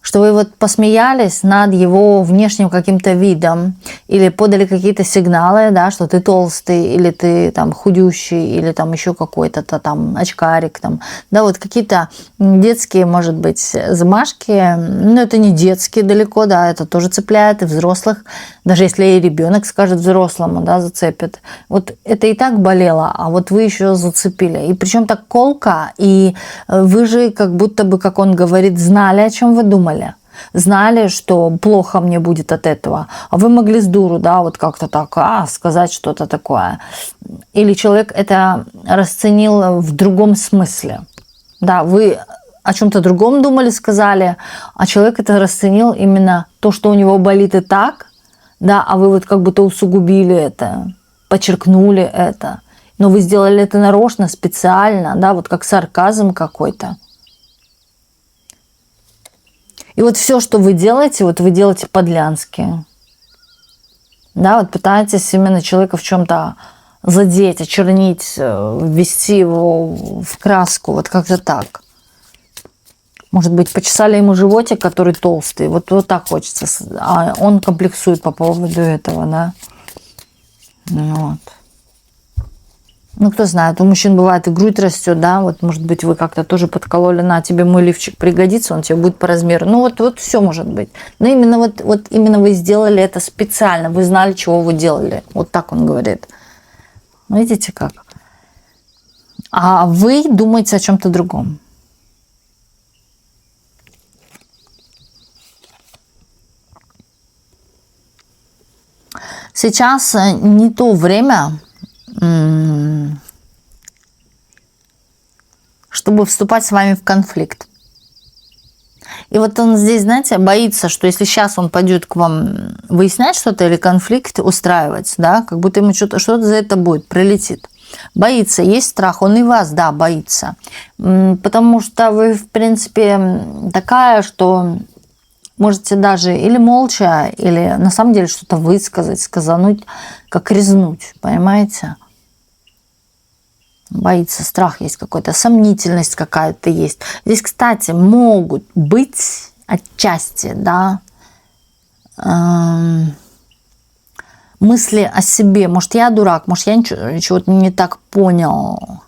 S1: что вы вот посмеялись над его внешним каким-то видом или подали какие-то сигналы, да, что ты толстый или ты там худющий или там еще какой-то там очкарик, там, да, вот какие-то детские, может быть, замашки, но это не детские далеко, да, это тоже цепляет и взрослых, даже если и ребенок скажет взрослому, да, зацепит. Вот это и так болело, а вот вы еще зацепили. И причем так колко, и вы же как будто бы, как он говорит, знали, о чем вы думали. Знали, что плохо мне будет от этого. А вы могли с дуру, да, вот как-то так, сказать что-то такое. Или человек это расценил в другом смысле. Да, вы о чем-то другом думали, сказали, а человек это расценил именно то, что у него болит и так, да, а вы вот как будто усугубили это, подчеркнули это. Но вы сделали это нарочно, специально, да, вот как сарказм какой-то. И вот все, что вы делаете, вот вы делаете подлянски. Да, вот пытаетесь именно человека в чем-то задеть, очернить, ввести его в краску, вот как-то так. Может быть, почесали ему животик, который толстый, вот так хочется. А он комплексует по поводу этого, да. Вот. Ну, кто знает, у мужчин бывает и грудь растет, да, вот, может быть, вы как-то тоже подкололи, на, тебе мой лифчик пригодится, он тебе будет по размеру. Ну, вот все может быть. Но именно вот именно вы сделали это специально, вы знали, чего вы делали. Вот так он говорит. Ну, видите как? А вы думаете о чем-то другом. Сейчас не то время, чтобы вступать с вами в конфликт. И вот он здесь, знаете, боится, что если сейчас он пойдет к вам выяснять что-то или конфликт устраивать, да, как будто ему что-то за это будет, прилетит. Боится, есть страх, он и вас, да, боится. Потому что вы, в принципе, такая, что можете даже или молча, или на самом деле что-то высказать, сказануть, как резнуть, понимаете? Боится, страх есть какой-то, сомнительность какая-то есть. Здесь, кстати, могут быть отчасти, да, мысли о себе. Может, я дурак, может, я чего-то не так понял.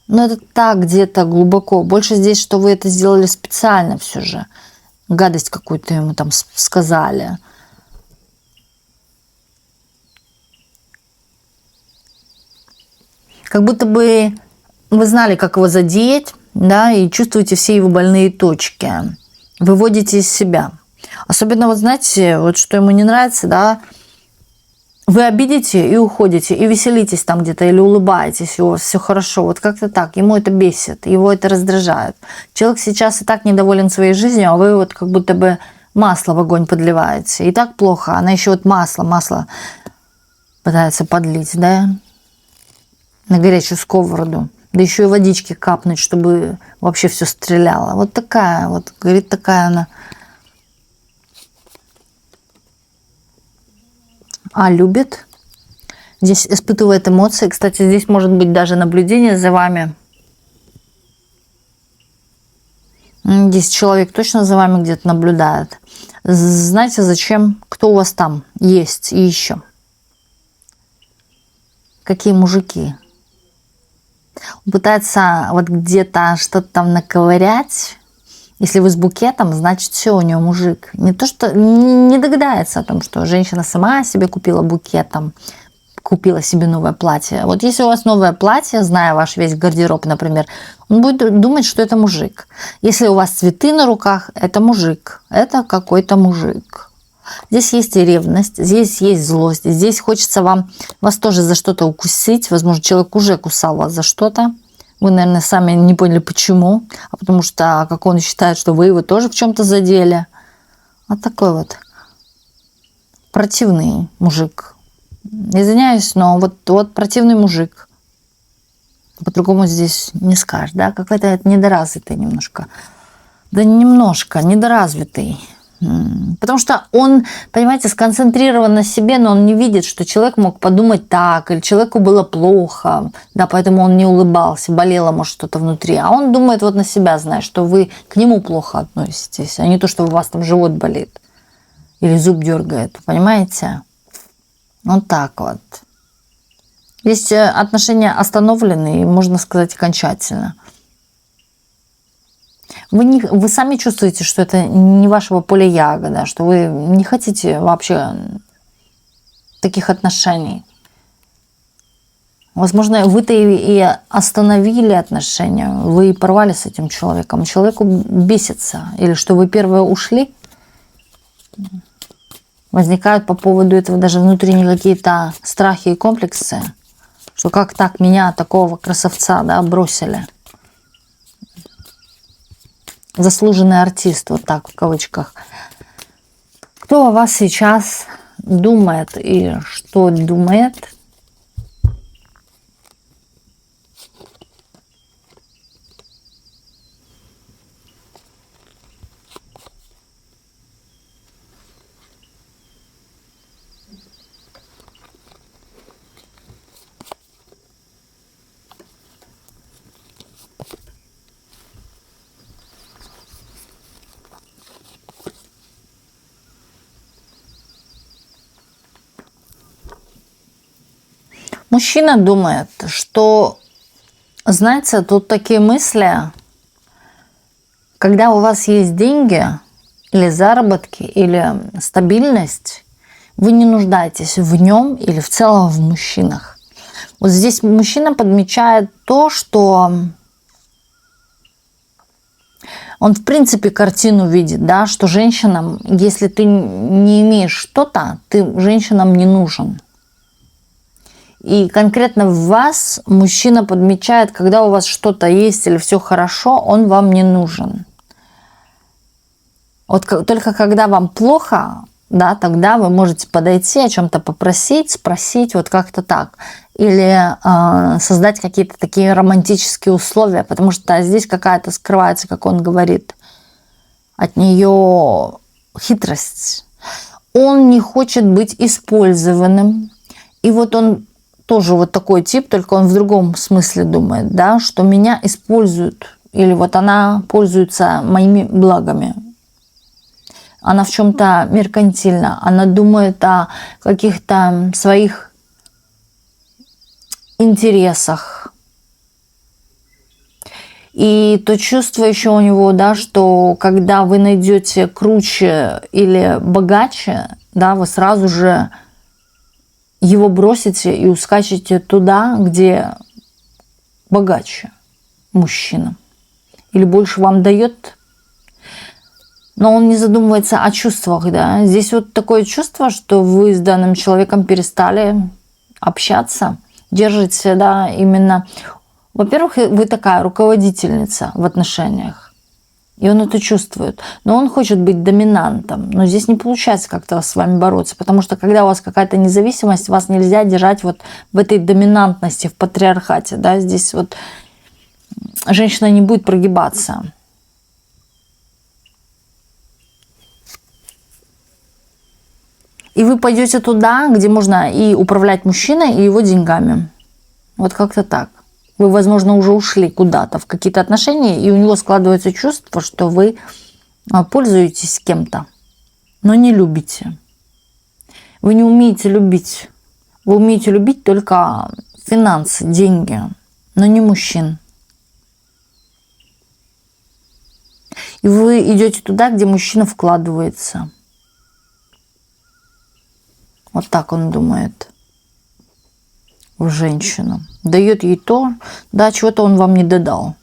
S1: Но это так где-то глубоко. Больше здесь, что вы это сделали специально все же. Гадость какую-то ему там сказали. Как будто бы вы знали, как его задеть, да, и чувствуете все его больные точки. Выводите из себя. Особенно, вот знаете, вот что ему не нравится, да, вы обидите и уходите, и веселитесь там где-то, или улыбаетесь, и у вас все хорошо. Вот как-то так. Ему это бесит, его это раздражает. Человек сейчас и так недоволен своей жизнью, а вы вот как будто бы масло в огонь подливаете. И так плохо. Она еще вот масло пытается подлить, да, на горячую сковороду. Да еще и водички капнуть, чтобы вообще все стреляло. Вот такая, вот, говорит, такая она. А любит. Здесь испытывает эмоции. Кстати, здесь может быть даже наблюдение за вами. Здесь человек точно за вами где-то наблюдает. Знаете, зачем? Кто у вас там есть и еще? Какие мужики? Он пытается вот где-то что-то там наковырять. Если вы с букетом, значит, все, у нее мужик. Не то, что не догадается о том, что женщина сама себе купила букет, там, купила себе новое платье. Вот если у вас новое платье, зная ваш весь гардероб, например, он будет думать, что это мужик. Если у вас цветы на руках, это мужик. Это какой-то мужик. Здесь есть и ревность, здесь есть злость, здесь хочется вас тоже за что-то укусить. Возможно, человек уже кусал вас за что-то. Вы, наверное, сами не поняли, почему. А потому что, как он считает, что вы его тоже в чем-то задели. Вот такой вот противный мужик. Извиняюсь, но вот противный мужик. По-другому здесь не скажешь, да? Какой-то недоразвитый немножко. Да немножко, недоразвитый. Потому что он, понимаете, сконцентрирован на себе, но он не видит, что человек мог подумать так, или человеку было плохо, да, поэтому он не улыбался, болело, может, что-то внутри. А он думает вот на себя, зная, что вы к нему плохо относитесь, а не то, что у вас там живот болит или зуб дергает, понимаете? Вот так вот. Здесь отношения остановлены, можно сказать, окончательно. Вы сами чувствуете, что это не вашего поля ягода, что вы не хотите вообще таких отношений. Возможно, вы-то и остановили отношения, вы и порвали с этим человеком. Человеку бесится. Или что вы первые ушли. Возникают по поводу этого даже внутренние какие-то страхи и комплексы. Что как так меня, такого красавца, да, бросили. Заслуженный артист, вот так в кавычках. Кто о вас сейчас думает и что думает? Мужчина думает, что, знаете, тут такие мысли, когда у вас есть деньги или заработки, или стабильность, вы не нуждаетесь в нем или в целом в мужчинах. Вот здесь мужчина подмечает то, что он в принципе картину видит, да, что женщинам, если ты не имеешь что-то, ты женщинам не нужен. И конкретно в вас мужчина подмечает, когда у вас что-то есть или все хорошо, он вам не нужен. Вот только когда вам плохо, да, тогда вы можете подойти, о чем-то попросить, спросить, вот как-то так. Или создать какие-то такие романтические условия, потому что здесь какая-то скрывается, как он говорит, от нее хитрость. Он не хочет быть использованным. И вот он тоже вот такой тип, только он в другом смысле думает, да, что меня используют, или вот она пользуется моими благами. Она в чем-то меркантильна, она думает о каких-то своих интересах. И то чувство еще у него, да, что когда вы найдете круче или богаче, да, вы сразу же его бросите и ускачете туда, где богаче мужчина. Или больше вам дает. Но он не задумывается о чувствах, да. Здесь вот такое чувство, что вы с данным человеком перестали общаться, держите, да, именно. Во-первых, вы такая руководительница в отношениях, и он это чувствует. Но он хочет быть доминантом, но здесь не получается как-то с вами бороться, потому что когда у вас какая-то независимость, вас нельзя держать вот в этой доминантности, в патриархате, да. Здесь вот женщина не будет прогибаться. И вы пойдете туда, где можно и управлять мужчиной, и его деньгами. Вот как-то так. Вы, возможно, уже ушли куда-то в какие-то отношения, и у него складывается чувство, что вы пользуетесь кем-то, но не любите. Вы не умеете любить. Вы умеете любить только финансы, деньги, но не мужчин. И вы идете туда, где мужчина вкладывается. Вот так он думает в женщину. Дает ей то, да, чего-то он вам не додал.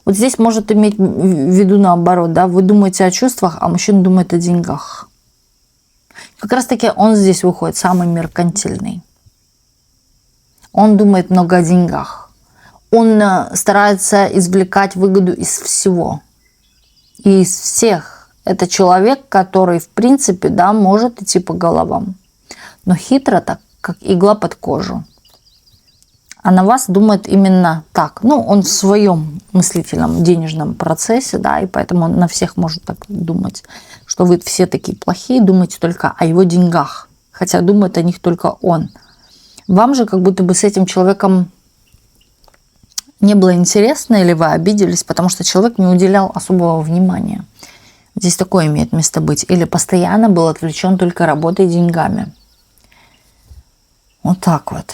S1: Вот здесь может иметь в виду наоборот, да, вы думаете о чувствах, а мужчина думает о деньгах. Как раз таки он здесь выходит самый меркантильный. Он думает много о деньгах. Он старается извлекать выгоду из всего. И из всех. Это человек, который, в принципе, да, может идти по головам. Но хитро так, как игла под кожу. А на вас думает именно так. Ну, он в своем мыслительном денежном процессе, да, и поэтому он на всех может так думать, что вы все такие плохие, думаете только о его деньгах, хотя думает о них только он. Вам же как будто бы с этим человеком не было интересно, или вы обиделись, потому что человек не уделял особого внимания. Здесь такое имеет место быть. Или постоянно был отвлечен только работой и деньгами. Вот так вот.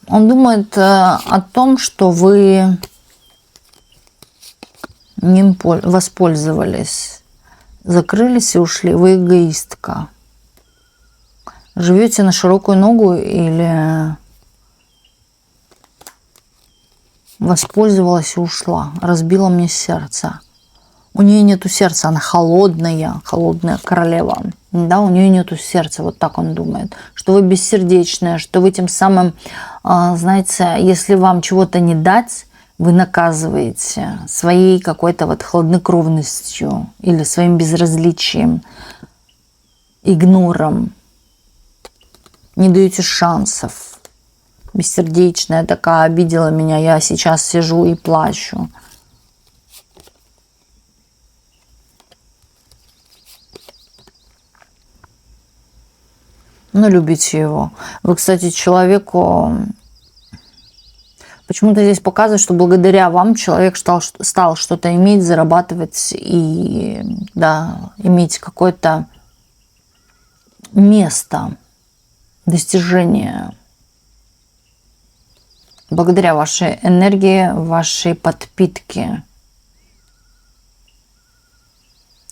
S1: Он думает о том, что вы ним воспользовались, закрылись и ушли. Вы эгоистка. Живете на широкую ногу или воспользовалась и ушла. Разбила мне сердце. У нее нету сердца, она холодная королева. Да, у нее нету сердца, вот так он думает. Что вы бессердечная, что вы тем самым, знаете, если вам чего-то не дать, вы наказываете своей какой-то вот хладнокровностью или своим безразличием, игнором. Не даете шансов. Бессердечная такая, обидела меня, я сейчас сижу и плачу. Но любите его. Вы, кстати, человеку... Почему-то здесь показывает, что благодаря вам человек стал что-то иметь, зарабатывать и, да, иметь какое-то место, достижение. Благодаря вашей энергии, вашей подпитке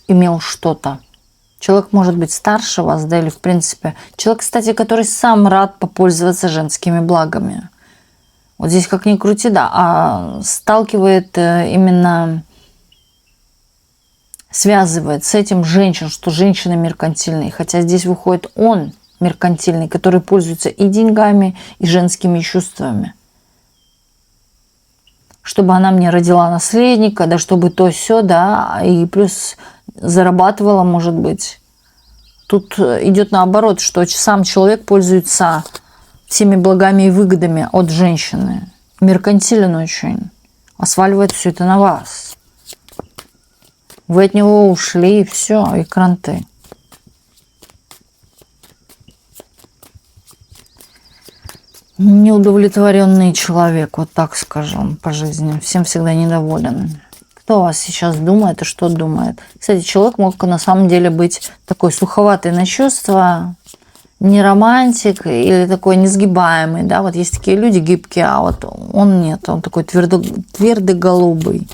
S1: имел что-то. Человек может быть старше вас, да, или в принципе. Человек, кстати, который сам рад попользоваться женскими благами. Вот здесь как ни крути, да, а сталкивает именно, связывает с этим женщин, что женщины меркантильные. Хотя здесь выходит он меркантильный, который пользуется и деньгами, и женскими чувствами. Чтобы она мне родила наследника, да, чтобы то все, да, и плюс зарабатывала, может быть. Тут идет наоборот, что сам человек пользуется всеми благами и выгодами от женщины. Меркантилен очень. А сваливает все это на вас. Вы от него ушли, и все, и кранты. Неудовлетворенный человек, вот так скажем, по жизни. Всем всегда недоволен. Кто о вас сейчас думает и что думает? Кстати, человек мог на самом деле быть такой суховатый на чувства, не романтик или такой несгибаемый, да, вот есть такие люди гибкие, а вот он нет, он такой твердоголовый.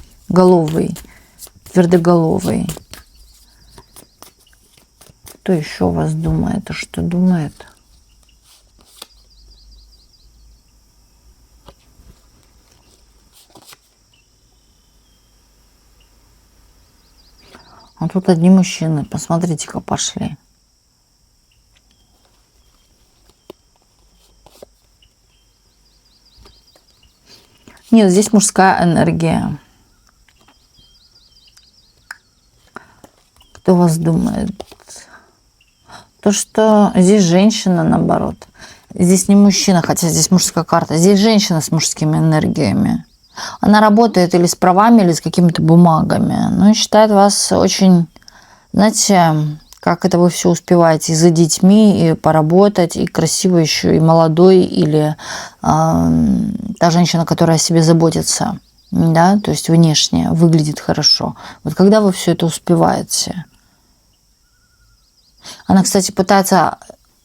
S1: Кто еще о вас думает и что думает? А тут одни мужчины, посмотрите-ка, пошли. Нет, здесь мужская энергия. Кто вас думает? То, что здесь женщина, наоборот. Здесь не мужчина, хотя здесь мужская карта. Здесь женщина с мужскими энергиями. Она работает или с правами, или с какими-то бумагами. Но считает вас очень, знаете, как это вы все успеваете и за детьми, и поработать, и красиво еще, и молодой, или та женщина, которая о себе заботится, да, то есть внешне выглядит хорошо. Вот когда вы все это успеваете? Она, кстати, пытается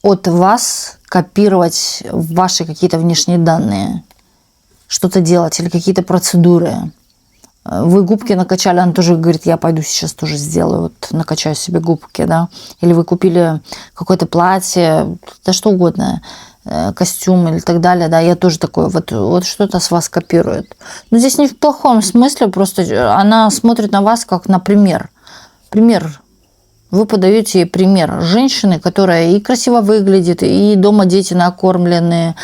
S1: от вас копировать ваши какие-то внешние данные, что-то делать или какие-то процедуры. Вы губки накачали, она тоже говорит, я пойду сейчас тоже сделаю, вот накачаю себе губки, да. Или вы купили какое-то платье, да что угодно, костюм или так далее, да, я тоже такое, вот что-то с вас копирует. Но здесь не в плохом смысле, просто она смотрит на вас как на пример. Пример. Вы подаете ей пример женщины, которая и красиво выглядит, и дома дети накормлены,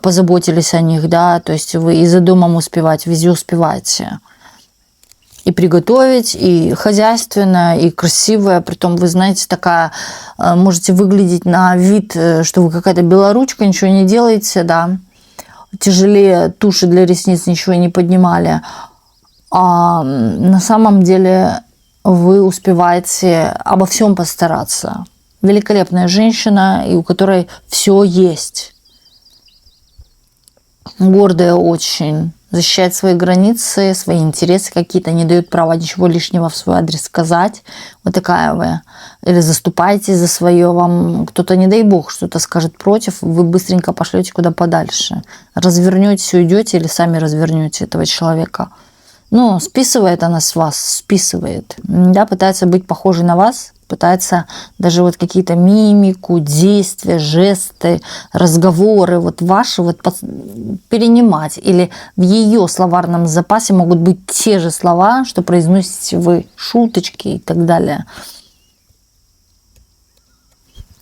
S1: позаботились о них, да, то есть вы и за домом успеваете, везде успеваете. И приготовить, и хозяйственная, и красивая. Притом, вы знаете, такая, можете выглядеть на вид, что вы какая-то белоручка, ничего не делаете, да. Тяжелее туши для ресниц ничего не поднимали. А на самом деле вы успеваете обо всем постараться. Великолепная женщина, и у которой все есть. Гордая очень. Защищает свои границы, свои интересы какие-то, не дает права ничего лишнего в свой адрес сказать. Вот такая вы. Или заступаетесь за свое, вам кто-то, не дай бог, что-то скажет против, вы быстренько пошлете куда подальше. Развернетесь, уйдете или сами развернете этого человека. Ну, списывает она с вас, списывает. Да, пытается быть похожей на вас, пытается даже вот какие-то мимику, действия, жесты, разговоры вот ваши вот перенимать. Или в ее словарном запасе могут быть те же слова, что произносите вы, шуточки и так далее.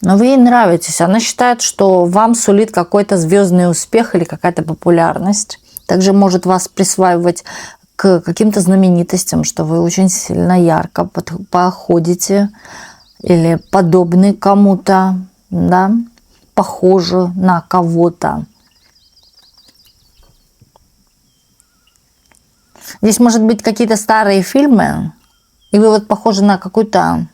S1: Но вы ей нравитесь. Она считает, что вам сулит какой-то звездный успех или какая-то популярность. Также может вас присваивать к каким-то знаменитостям, что вы очень сильно ярко походите или подобны кому-то, да, похожи на кого-то. Здесь может быть какие-то старые фильмы, и вы вот похожи на какую-то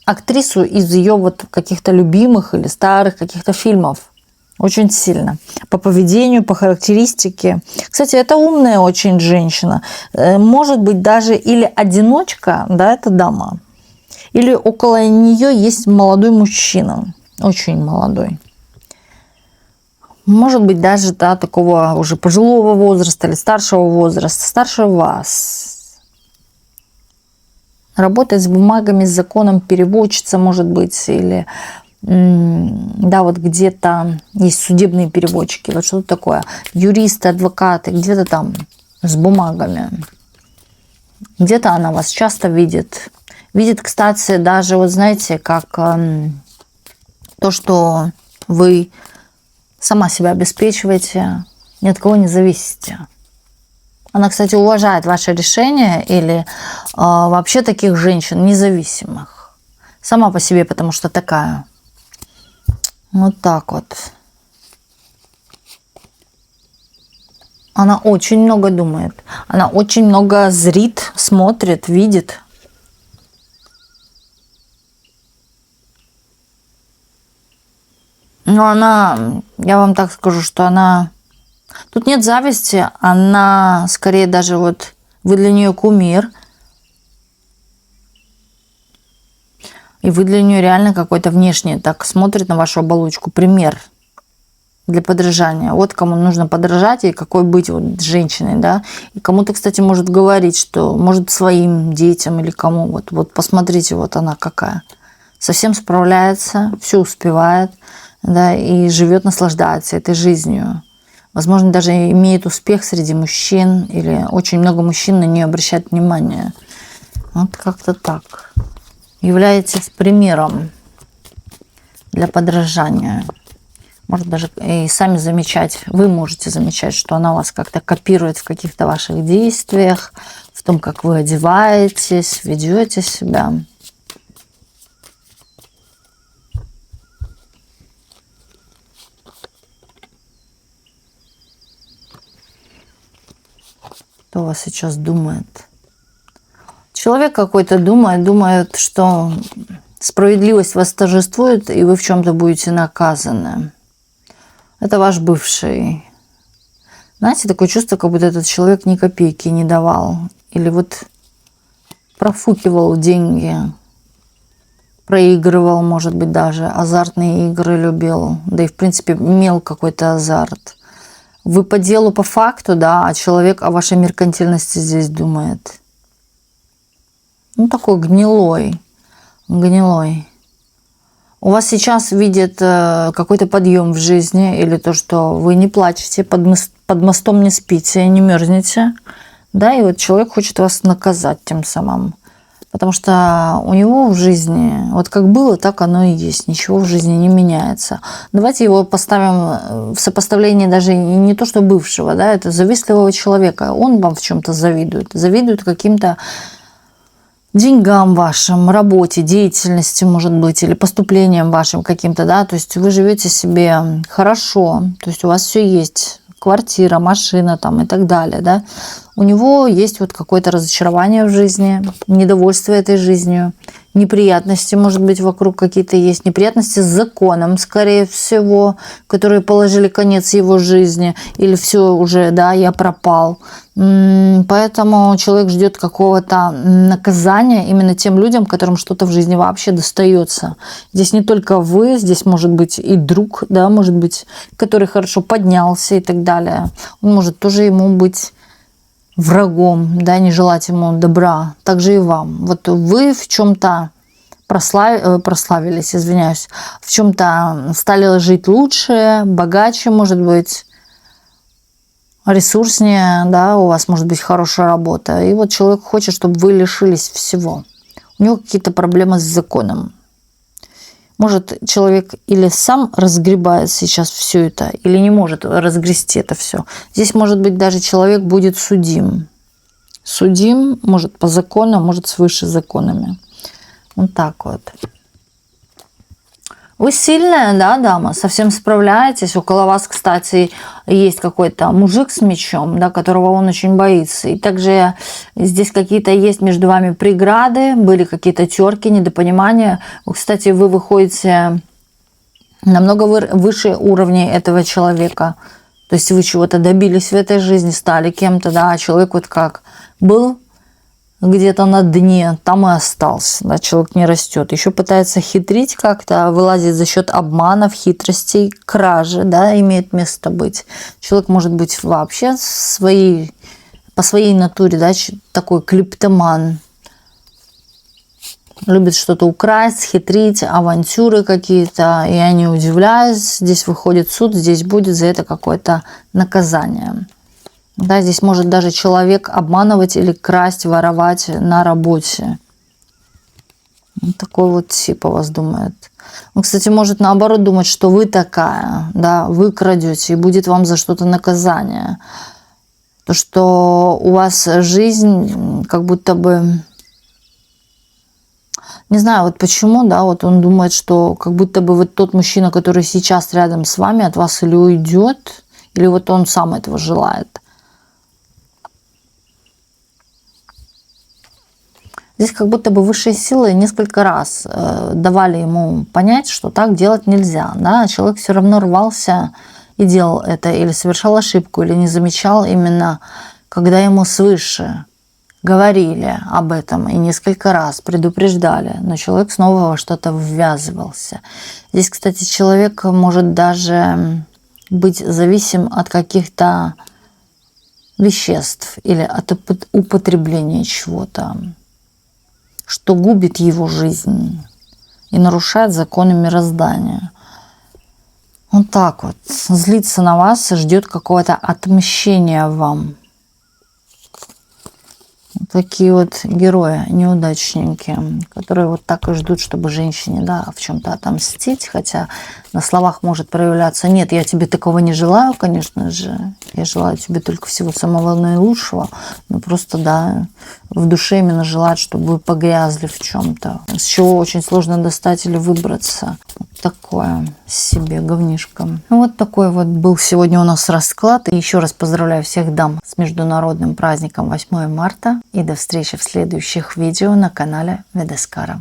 S1: актрису из ее вот каких-то любимых или старых каких-то фильмов. Очень сильно. По поведению, по характеристике. Кстати, это умная очень женщина. Может быть, даже или одиночка, да, это дама, или около нее есть молодой мужчина. очень молодой. Может быть, даже такого уже пожилого возраста или старшего возраста, старше вас. Работает с бумагами, с законом, переводчица, может быть, или вот где-то есть судебные переводчики, вот что-то такое. Юристы, адвокаты, где-то там с бумагами. Где-то она вас часто видит. Видит, кстати, даже, вот знаете, как то, что вы сама себя обеспечиваете, ни от кого не зависите. Она, кстати, уважает ваше решение или вообще таких женщин независимых. Сама по себе, потому что такая. Вот так вот. Она очень много думает. Она очень много зрит, смотрит, видит. Но она, я вам так скажу, что она... Тут нет зависти, она скорее даже вот... Вы для нее кумир. И вы для нее реально какой-то внешний, так смотрит на вашу оболочку. Пример для подражания. Вот кому нужно подражать и какой быть вот женщиной, да. И кому-то, кстати, может говорить, что может своим детям или кому. Вот посмотрите, вот она какая. Совсем справляется, все успевает, да, и живет, наслаждается этой жизнью. Возможно, даже имеет успех среди мужчин, или очень много мужчин на нее обращают внимание. Вот как-то так. Являетесь примером для подражания. Может даже и сами замечать, вы можете замечать, что она вас как-то копирует в каких-то ваших действиях, в том, как вы одеваетесь, ведете себя. Кто у вас сейчас думает? Человек какой-то думает, что справедливость восторжествует, и вы в чем-то будете наказаны. Это ваш бывший. Знаете, такое чувство, как будто этот человек ни копейки не давал. Или вот профукивал деньги. Проигрывал, может быть, даже. Азартные игры любил. Да и, в принципе, имел какой-то азарт. Вы по делу, по факту, да, а человек о вашей меркантильности здесь думает. Ну, такой гнилой. У вас сейчас видят какой-то подъем в жизни, или то, что вы не плачете, под мостом не спите, не мерзнете, да, и вот человек хочет вас наказать тем самым, потому что у него в жизни, вот как было, так оно и есть, ничего в жизни не меняется. Давайте его поставим в сопоставлении даже не то, что бывшего, да, это завистливого человека, он вам в чем-то завидует каким-то деньгам вашим, работе, деятельности, может быть, или поступлениям вашим каким-то, да, то есть вы живете себе хорошо, то есть у вас все есть, квартира, машина там и так далее, да, у него есть вот какое-то разочарование в жизни, недовольство этой жизнью, неприятности, может быть, вокруг какие-то есть, неприятности с законом, скорее всего, которые положили конец его жизни, или все уже, да, я пропал. Поэтому человек ждет какого-то наказания именно тем людям, которым что-то в жизни вообще достается. Здесь не только вы, здесь может быть и друг, да, может быть, который хорошо поднялся и так далее. Он может тоже ему быть врагом, да, не желать ему добра, также и вам. Вот вы в чем-то прославились, извиняюсь, в чем-то стали жить лучше, богаче, может быть, ресурснее, да, у вас может быть хорошая работа. И вот человек хочет, чтобы вы лишились всего. У него какие-то проблемы с законом. Может, человек или сам разгребает сейчас все это, или не может разгрести это все. Здесь, может быть, даже человек будет судим. Судим, может, по закону, может, свыше законами. Вот так вот. Вы сильная, да, дама, совсем справляетесь. Около вас, кстати, есть какой-то мужик с мечом, да, которого он очень боится. И также здесь какие-то есть между вами преграды, были какие-то терки, недопонимания. Кстати, вы выходите намного выше уровня этого человека. То есть вы чего-то добились в этой жизни, стали кем-то, да, а человек вот как был где-то на дне, там и остался. Да, человек не растет. Еще пытается хитрить как-то, вылазит за счет обманов, хитростей, кражи, да, имеет место быть. Человек может быть вообще по своей натуре, да, такой клептоман. Любит что-то украсть, хитрить, авантюры какие-то. И я не удивляюсь, здесь выходит суд, здесь будет за это какое-то наказание. Да, здесь может даже человек обманывать или красть, воровать на работе. Вот такой вот тип о вас думает. Он, кстати, может наоборот думать, что вы такая, да, вы крадете, и будет вам за что-то наказание. То, что у вас жизнь как будто бы... Не знаю, вот почему, да, вот он думает, что как будто бы вот тот мужчина, который сейчас рядом с вами, от вас или уйдет, или вот он сам этого желает. Здесь как будто бы высшие силы несколько раз давали ему понять, что так делать нельзя. Да? Человек все равно рвался и делал это, или совершал ошибку, или не замечал именно, когда ему свыше говорили об этом и несколько раз предупреждали, но человек снова во что-то ввязывался. Здесь, кстати, человек может даже быть зависим от каких-то веществ или от употребления чего-то, что губит его жизнь и нарушает законы мироздания. Он так вот злится на вас и ждет какого-то отмщения вам. Вот такие вот герои, неудачники, которые вот так и ждут, чтобы женщине, да, в чем-то отомстить, хотя на словах может проявляться: нет, я тебе такого не желаю, конечно же, я желаю тебе только всего самого наилучшего, но просто, да, в душе именно желать, чтобы вы погрязли в чем-то, с чего очень сложно достать или выбраться. Вот такое себе говнишко. Вот такой вот был сегодня у нас расклад. И еще раз поздравляю всех дам с международным праздником 8 марта. И до встречи в следующих видео на канале Ведескара.